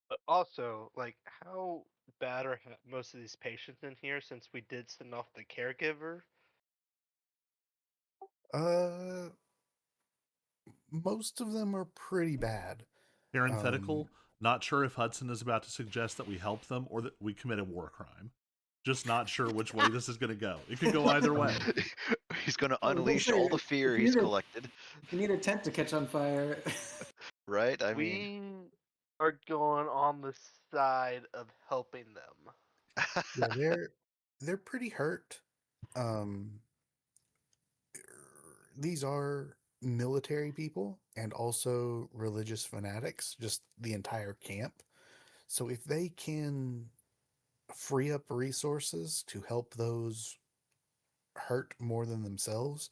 But also, like, how bad are most of these patients in here since we did send off the caregiver? Uh, most of them are pretty bad. Um, Parenthetical, not sure if Hudson is about to suggest that we help them or that we commit a war crime. Just not sure which way this is going to go. It could go either way. um, He's going to I was gonna unleash say, all the if fear you he's need a collected, if you need a tent to catch on fire, right? I mean, We are going on the side of helping them. yeah, they're pretty hurt. Um, these are military people and also religious fanatics, just the entire camp. So if they can free up resources to help those hurt more than themselves,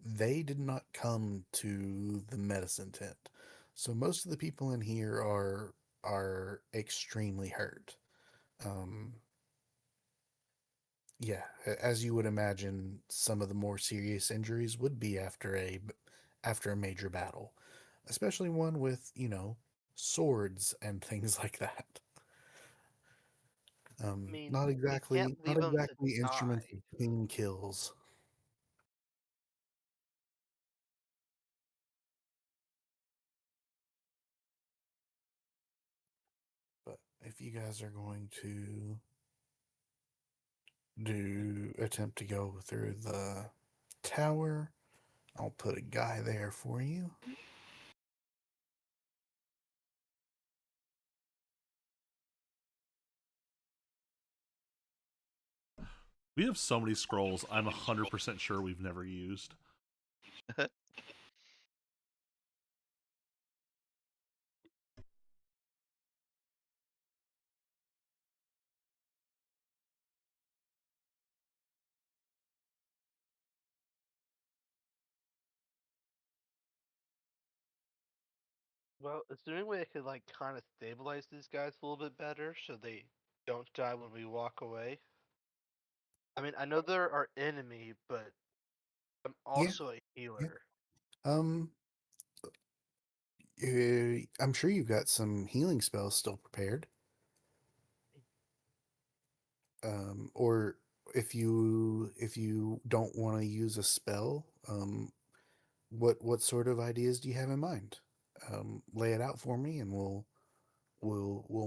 they did not come to the medicine tent. So most of the people in here are extremely hurt. Um, yeah, as you would imagine, some of the more serious injuries would be after a major battle, especially one with swords and things like that. I mean, Not we can't exactly not leave them to exactly instruments die. of clean kills. But if you guys are going to do attempt to go through the tower, I'll put a guy there for you. We have so many scrolls, I'm 100% sure we've never used. Well, is there any way I could like kind of stabilize these guys a little bit better so they don't die when we walk away? I mean, I know they're our enemy, but I'm Yeah, also a yeah. healer. Um, I'm sure you've got some healing spells still prepared. Or if you don't want to use a spell, what sort of ideas do you have in mind? Lay it out for me, and we'll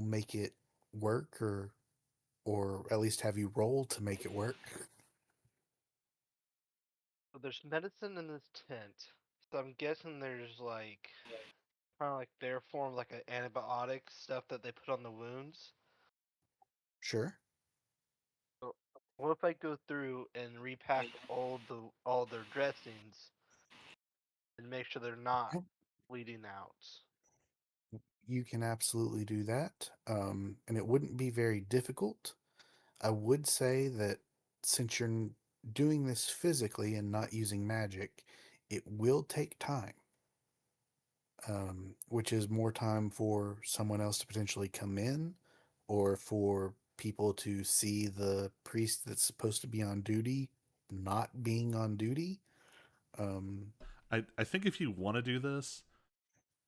make it work, or at least have you roll to make it work. So there's medicine in this tent, so I'm guessing there's like kind of like their form, like an antibiotic stuff that they put on the wounds. Sure. So what if I go through and repack all their dressings and make sure they're not Yep. bleeding out? You can absolutely do that, and it wouldn't be very difficult. I would say that since you're doing this physically and not using magic, it will take time, which is more time for someone else to potentially come in or for people to see the priest that's supposed to be on duty not being on duty. Um, I think if you want to do this,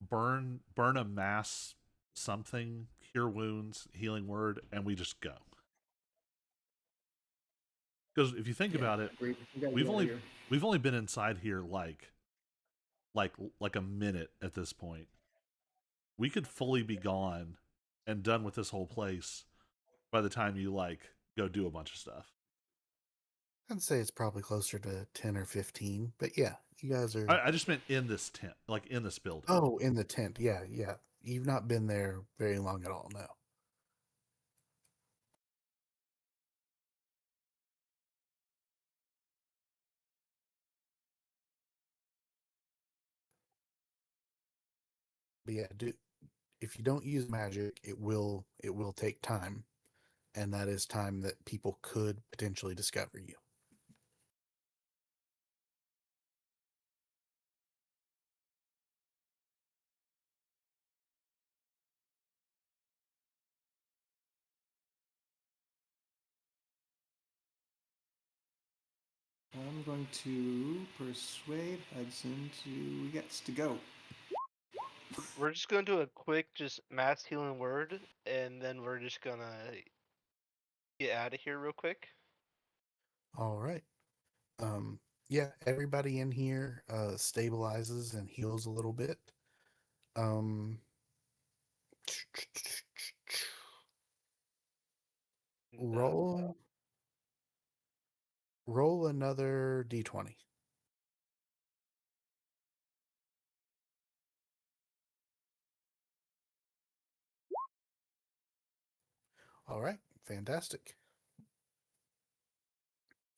burn a mass something, cure wounds, healing word, and we just go. Because if you think yeah, about it, agreed. We gotta we've get out of only here. we've only been inside here like like a minute at this point. We could fully be gone and done with this whole place by the time you like go do a bunch of stuff. I'd say it's probably closer to 10 or 15, but yeah, you guys are. I just meant in this tent, like in this building. Oh, in the tent. Yeah, yeah. You've not been there very long at all, no. But yeah, if you don't use magic, it will take time, and that is time that people could potentially discover you. I'm going to persuade Hudson to gets to go. We're just gonna do a quick, just mass healing word, and then we're just gonna get out of here real quick. All right. Yeah, everybody in here stabilizes and heals a little bit. Um, And, roll roll another d20. All right, fantastic.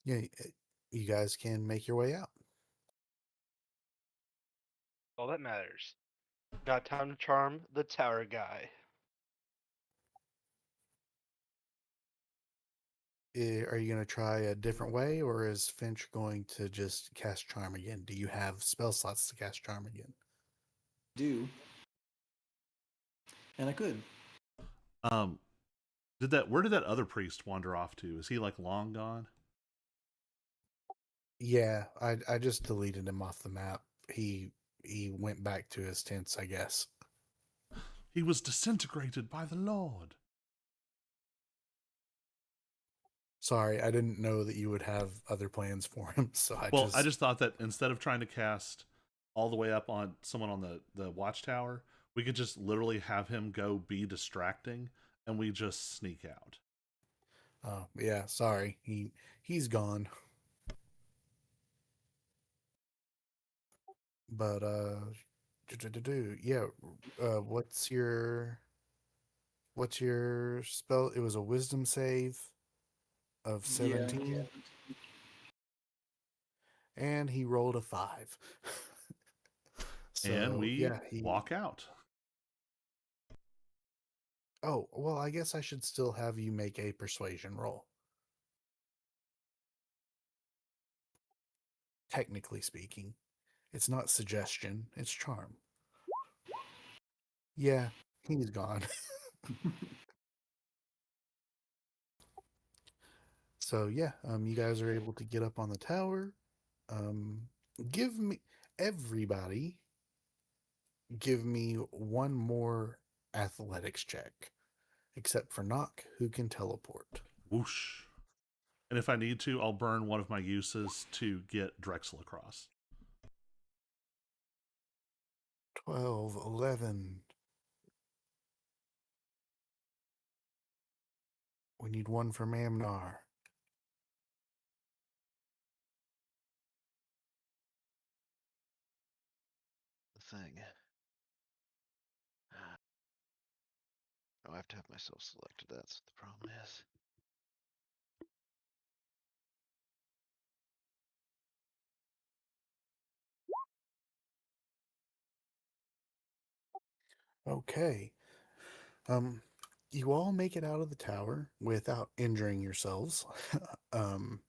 Yeah, you guys can make your way out. all that matters. Now time to charm the tower guy. Are you going to try a different way, or is Finch going to just cast Charm again? Do you have spell slots to cast Charm again? Do. And I could. Where did that other priest wander off to? Is he like long gone? Yeah, I just deleted him off the map. He went back to his tents, I guess. He was disintegrated by the Lord. Sorry, I didn't know that you would have other plans for him, so I just thought that instead of trying to cast all the way up on someone on the watchtower, we could just literally have him go be distracting, and we just sneak out. Oh, yeah, sorry. He's gone. But yeah, what's your spell? It was a wisdom save of Yeah. 17, and he rolled a 5. And So, we yeah, walk out. Oh, well, I guess I should still have you make a persuasion roll. Technically speaking, it's not suggestion, it's charm. Yeah, he's gone. So yeah, you guys are able to get up on the tower. Um, give me everybody. Give me one more athletics check, except for Knock, who can teleport. Whoosh. And if I need to, I'll burn one of my uses to get Drexel across. 12, 11. We need one for Mamnar. The thing. Oh, I have to have myself selected. That's what the problem is. Okay. You all make it out of the tower without injuring yourselves. um,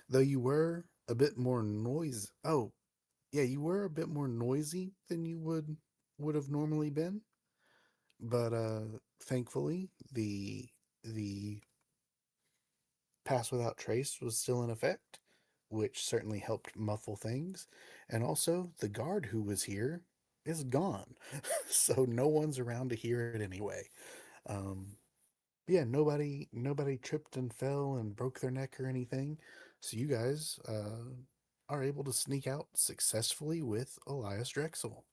though you were a bit more noisy. Oh, yeah, you were a bit more noisy than you would have normally been. But thankfully, the pass without trace was still in effect, which certainly helped muffle things. And also, the guard who was here is gone, so no one's around to hear it anyway. Um, yeah, nobody tripped and fell and broke their neck or anything. So you guys are able to sneak out successfully with Elias Drexel.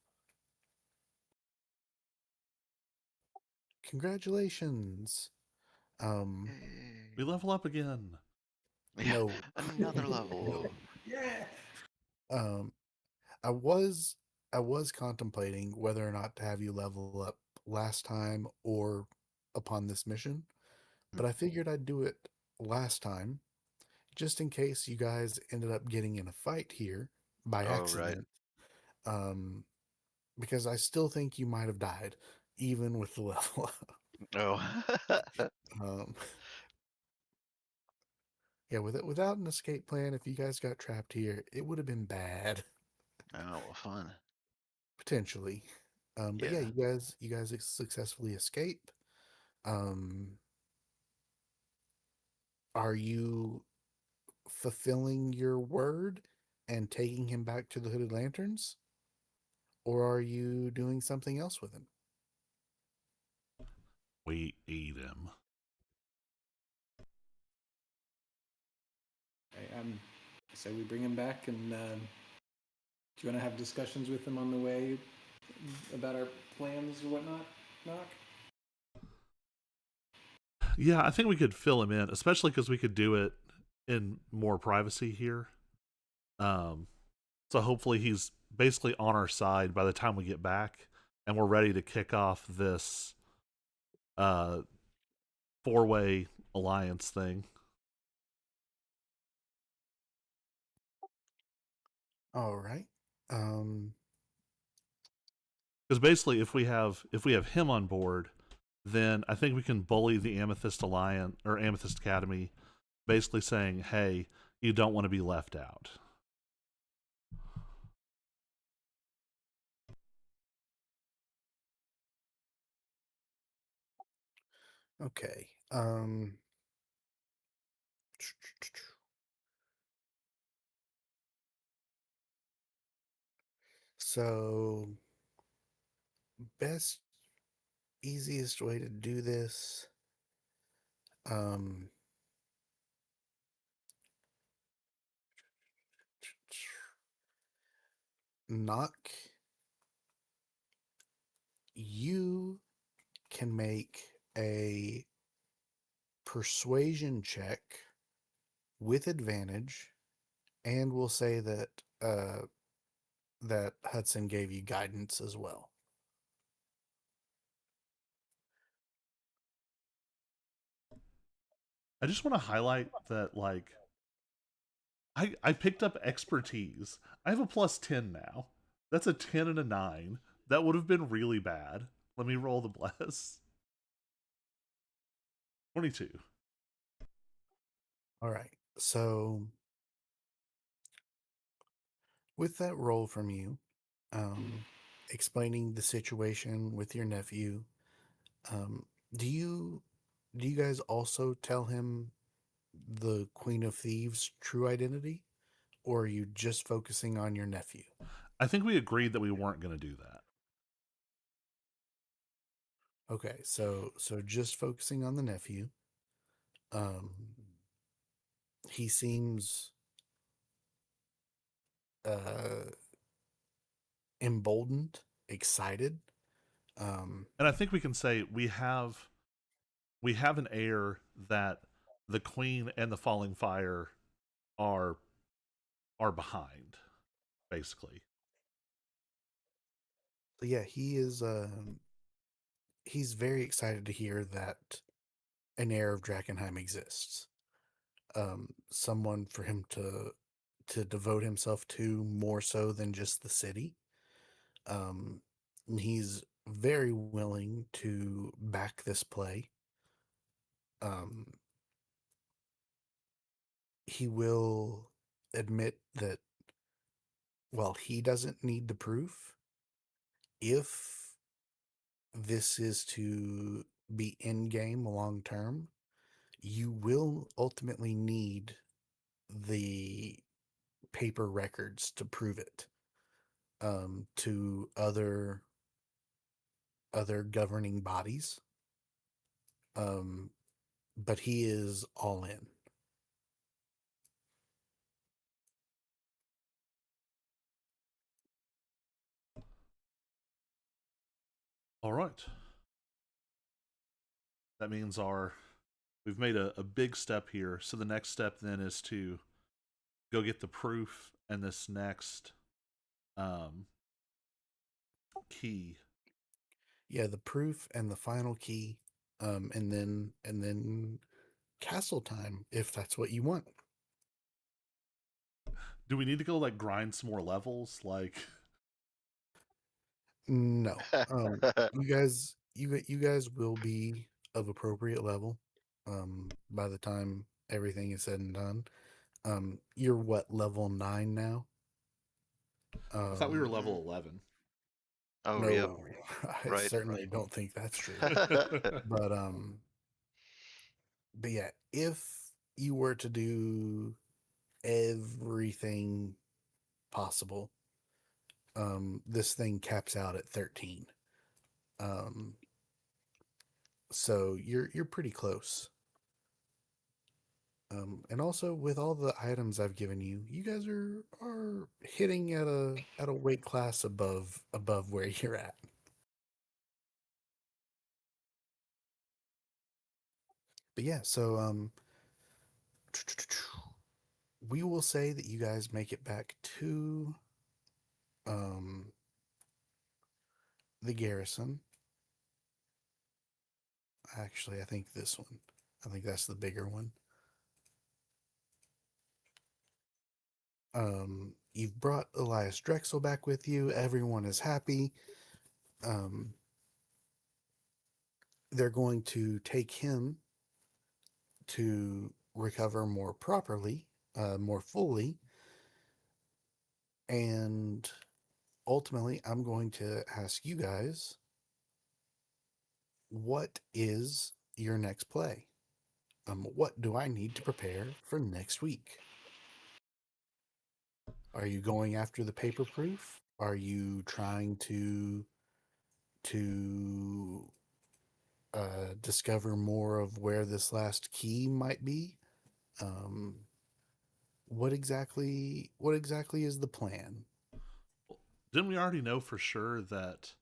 Congratulations. Um, We Yay. level up again. Yeah, no, another no. level. Yeah. Um, I was contemplating whether or not to have you level up last time or upon this mission, but I figured I'd do it last time just in case you guys ended up getting in a fight here by Oh, right. accident. Um, because I still think you might have died even with the level up. Oh. Um, yeah, without an escape plan, if you guys got trapped here, it would have been bad Oh, well, fun. potentially. But yeah, Yeah. you guys successfully escape. Um, are you fulfilling your word and taking him back to the Hooded Lanterns, or are you doing something else with him? We ate him. So we bring him back, and do you want to have discussions with him on the way about our plans or whatnot, Knock? Yeah, I think we could fill him in, especially because we could do it in more privacy here. Um, so hopefully he's basically on our side by the time we get back, and we're ready to kick off this uh, four-way alliance thing. All right. Um, Because basically, if we have him on board, then I think we can bully the Amethyst Alliance or Amethyst Academy, basically saying, "Hey, you don't want to be left out." okay. So best easiest way to do this, um, knock, you can make a persuasion check with advantage, and we'll say that that Hudson gave you guidance as well. I just want to highlight that, like, I picked up expertise. I have a +10 now. That's a 10 and a 9. That would have been really bad. Let me roll the bless. 22. All right. So with that roll from you, explaining the situation with your nephew, um, do you do you guys also tell him the Queen of Thieves' true identity, or are you just focusing on your nephew? I think we agreed that we weren't going to do that. Okay, so just focusing on the nephew. Um, he seems uh emboldened, excited. Um, And I think we can say we have an air that the Queen and the Falling Fire are are behind, basically. so yeah, he's very excited to hear that an heir of Drakkenheim exists. Someone for him to devote himself to more so than just the city. Um, and he's very willing to back this play. Um, he will admit that, well, he doesn't need the proof. If this is to be in game long term, you will ultimately need the paper records to prove it, to other governing bodies. Um, but he is all in. All right. That means our we've made a big step here. So the next step then is to go get the proof and this next um, key. Yeah, the proof and the final key, and then castle time if that's what you want. Do we need to go like grind some more levels? Like, No, you guys will be of appropriate level, by the time everything is said and done. You're what, level 9 now? I thought we were level Um, 11. Oh, yep. no, I Right. certainly don't think that's true. But but yeah, if you were to do everything possible, this thing caps out at 13. Um, so you're pretty close. And also with all the items I've given you, you guys are hitting at a weight class above where you're at. But yeah, so we will say that you guys make it back to um the garrison. Actually, I think this one. I think that's the bigger one. You've brought Elias Drexel back with you. Everyone is happy. Um, they're going to take him to recover more properly, more fully, and ultimately, I'm going to ask you guys, what is your next play? What do I need to prepare for next week? Are you going after the paper proof? Are you trying to discover more of where this last key might be? Um, what exactly is the plan? Didn't we already know for sure that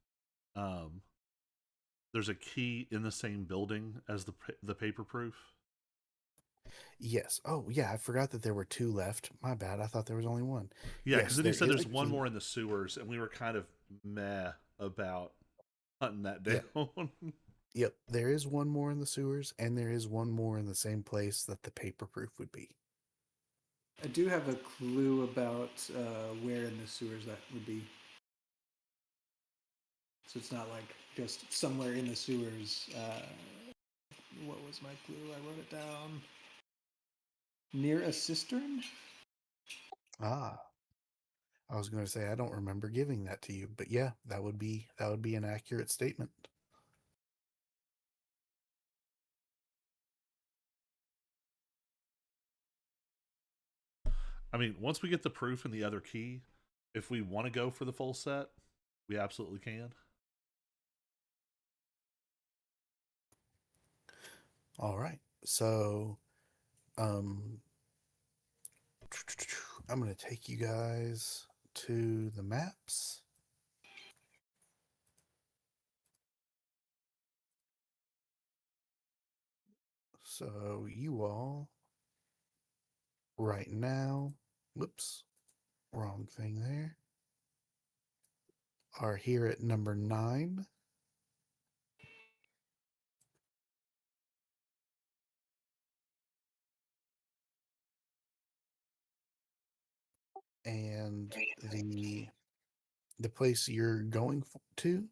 um, there's a key in the same building as the paper proof? Yes. Oh, yeah. I forgot that there were two left. My bad. I thought there was only one. Yeah, because Yes, then he there said is a there's one key. more in the sewers, and we were kind of meh about hunting that Yep. down. Yep. There is one more in the sewers, and there is one more in the same place that the paper proof would be. I do have a clue about where in the sewers that would be. So it's not like just somewhere in the sewers. What was my clue? I wrote it down. Near a cistern? Ah, I was going to say I don't remember giving that to you, but yeah, that would be an accurate statement. I mean, once we get the proof and the other key, if we want to go for the full set, we absolutely can. All right. So, um I'm going to take you guys to the maps. So, you all right now, whoops, wrong thing there, are here at number 9. And the place you're going to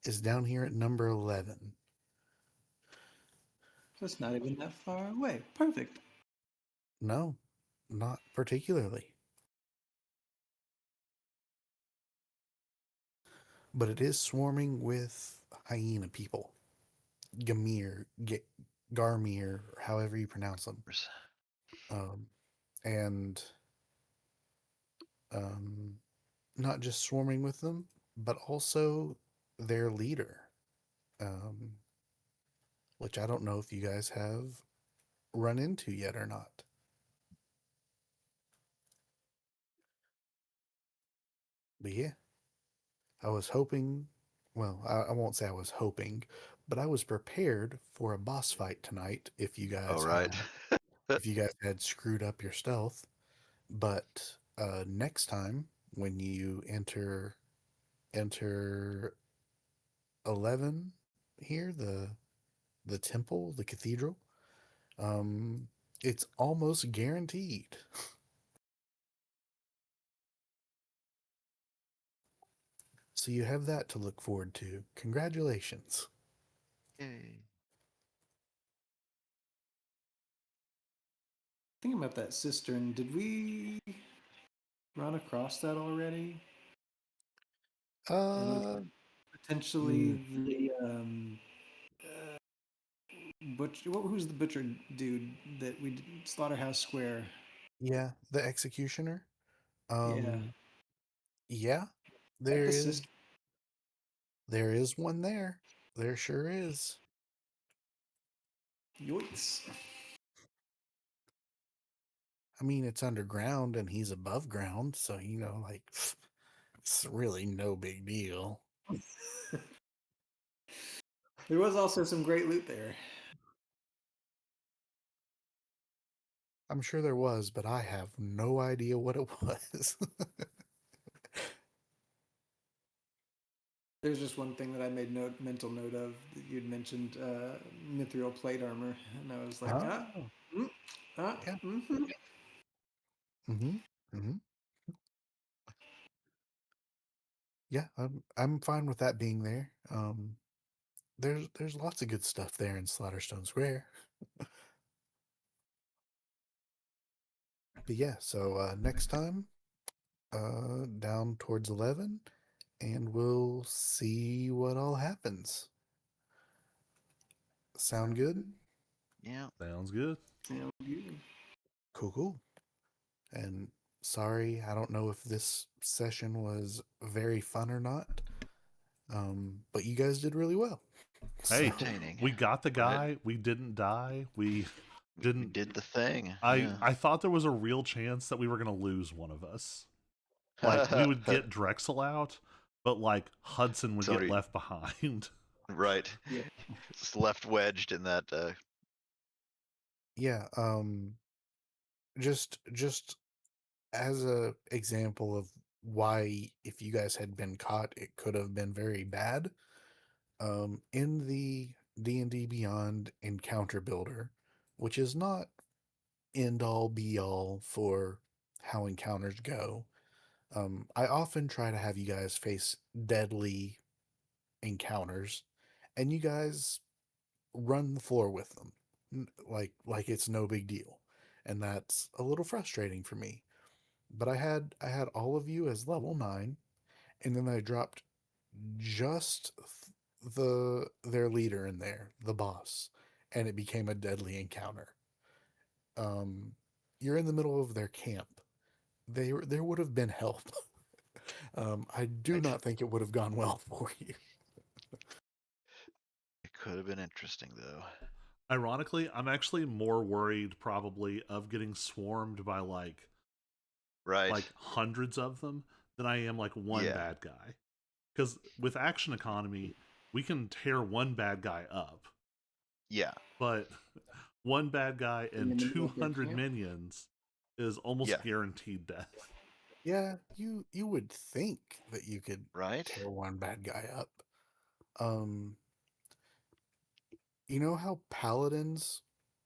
is down here at number 11. That's not even that far away. Perfect. No, not particularly. But it is swarming with hyena people. Gamir, Garmir, however you pronounce them. Um, and um, not just swarming with them, but also their leader, um, which I don't know if you guys have run into yet or not. But yeah, I was hoping well, I won't say I was hoping, but I was prepared for a boss fight tonight Oh, right. if you guys had screwed up your stealth. But next time when you enter 11 here, the temple, the cathedral, um it's almost guaranteed. So you have that to look forward to. Congratulations. Yay. Thinking about that cistern, did we run across that already? And was Uh, mm, potentially the butcher? Who's the butcher dude that we Slaughterhouse Square? yeah, the executioner. Yeah, Um, yeah, at there the is cistern. there is one there. There sure is. Yoits. I mean, it's underground and he's above ground, so like it's really no big deal. There was also some great loot there. I'm sure there was, but I have no idea what it was. There's just one thing that I made mental note of. That you'd mentioned mithril plate armor, and I was like, Oh, mm, ah, yeah. mm-hmm. Mm-hmm. Mm-hmm. Yeah, I'm fine with that being there. There's lots of good stuff there in Slaughterstone Square. But yeah, so next time, down towards 11, and we'll see what all happens. Sound good? Yeah. Sounds good. Sound good. Cool, cool. And sorry, I don't know if this session was very fun or not. But you guys did really well. So Hey, Entertaining. we got the Right. guy. We didn't die. We We didn't. did the thing. I Yeah. I thought there was a real chance that we were gonna lose one of us. Like we would get Drexel out, but like Hudson would get Somebody, left behind. right. Yeah. Just left wedged in that. yeah, just as a example of why if you guys had been caught, it could have been very bad. In the D&D Beyond encounter builder, which is not end all be all for how encounters go. I often try to have you guys face deadly encounters, and you guys run the floor with them, like it's no big deal, and that's a little frustrating for me. But I had all of you as level 9, and then I dropped just their leader in there, the boss, and it became a deadly encounter. Um, you're in the middle of their camp. There would have been help. I do Right. not think it would have gone well for you. It could have been interesting though. Ironically, I'm actually more worried probably of getting swarmed by Right. hundreds of them than I am like one Yeah. bad guy. Because with action economy, we can tear one bad guy up, Yeah. but one bad guy In the and middle of their 200 camp. minions is almost Yeah. guaranteed death. Yeah, you would think that you could Right. tear one bad guy up. Um, you know how paladins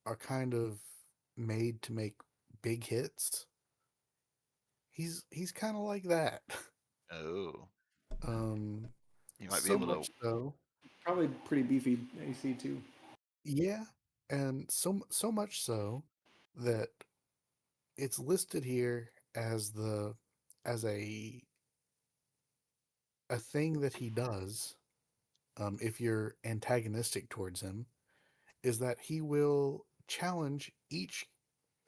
are kind of made to make big hits? He's kind of like that. Oh. Um, You might be so able to. much so, Probably pretty beefy AC too. yeah, and so much so that it's listed here as the as a thing that he does. If you're antagonistic towards him, is that he will challenge each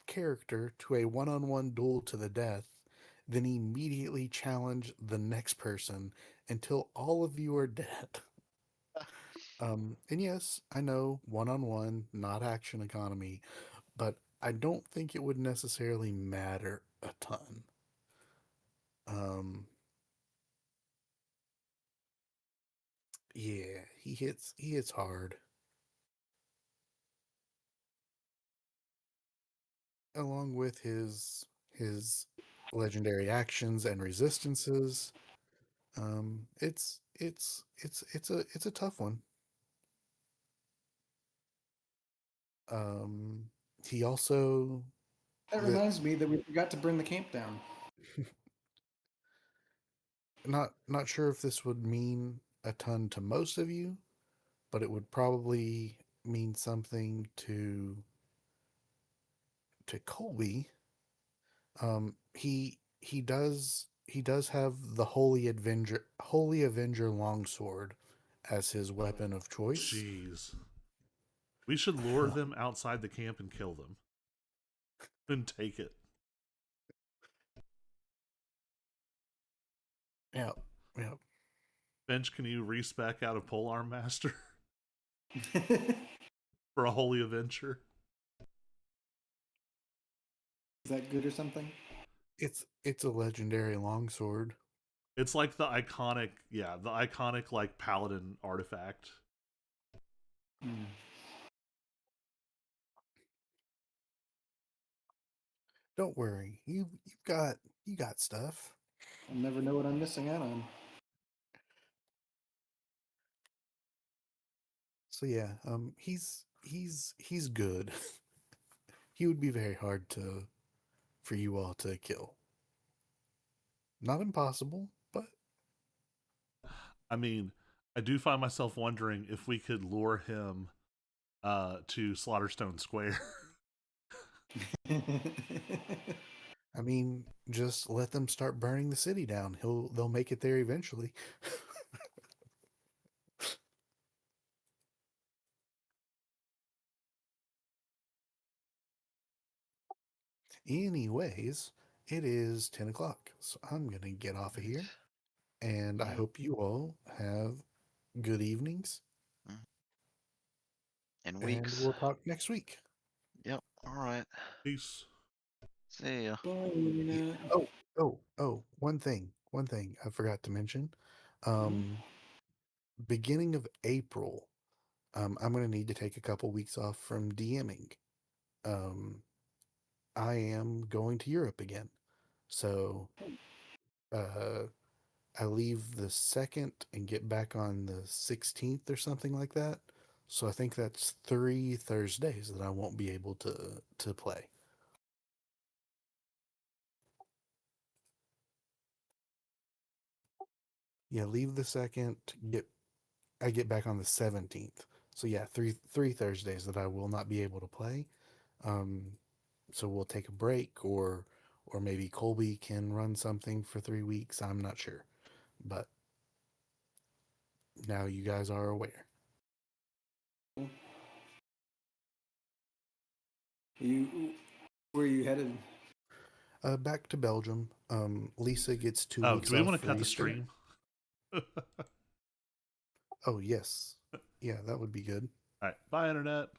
character to a one-on-one duel to the death, then immediately challenge the next person until all of you are dead. And yes, I know one-on-one, not action economy, but I don't think it would necessarily matter a ton. Um, Yeah, he hits hard. Along with his legendary actions and resistances. It's a tough one. Um, he also That the reminds me that we forgot to burn the camp down. not sure if this would mean a ton to most of you, but it would probably mean something to Colby. He does have the Holy Avenger longsword as his weapon of choice. Jeez. We should lure them outside the camp and kill them. And take it. Yeah, yeah. Bench, can you respec out of Polearm Master Is for a Holy Avenger? that good or something? It's a legendary longsword. It's like the iconic like paladin artifact. Hmm. Don't worry, you got stuff. I'll never know what I'm missing out on. So yeah, he's good. He would be very hard to for you all to kill. Not impossible, but I mean, I do find myself wondering if we could lure him to Slaughterstone Square. I mean, just let them start burning the city down. They'll make it there eventually. Anyways, it is 10 o'clock, so I'm gonna get off of Right. here, and I Yeah. hope you all have good evenings, Mm. In and weeks. we'll talk next week. Yep. All right. Peace. See ya. Bye, Yeah. Internet. Oh, one thing I forgot to mention. Hmm? Um, Beginning of April, I'm gonna need to take a couple weeks off from DMing. Um, I am going to Europe again, so uh, I leave the 2nd and get back on the 16th or something like that. So I think that's 3 Thursdays that I won't be able to play. Yeah, leave the 2nd, I get back on the 17th. So yeah, three Thursdays that I will not be able to play. Um, so we'll take a break, or maybe Colby can run something for 3 weeks. I'm not sure, but now you guys are aware. You, where are you headed? Back to Belgium. Lisa gets two Oh, do weeks we off want to for cut the Easter. stream? Oh yes, yeah, that would be good. All right. Bye, Internet.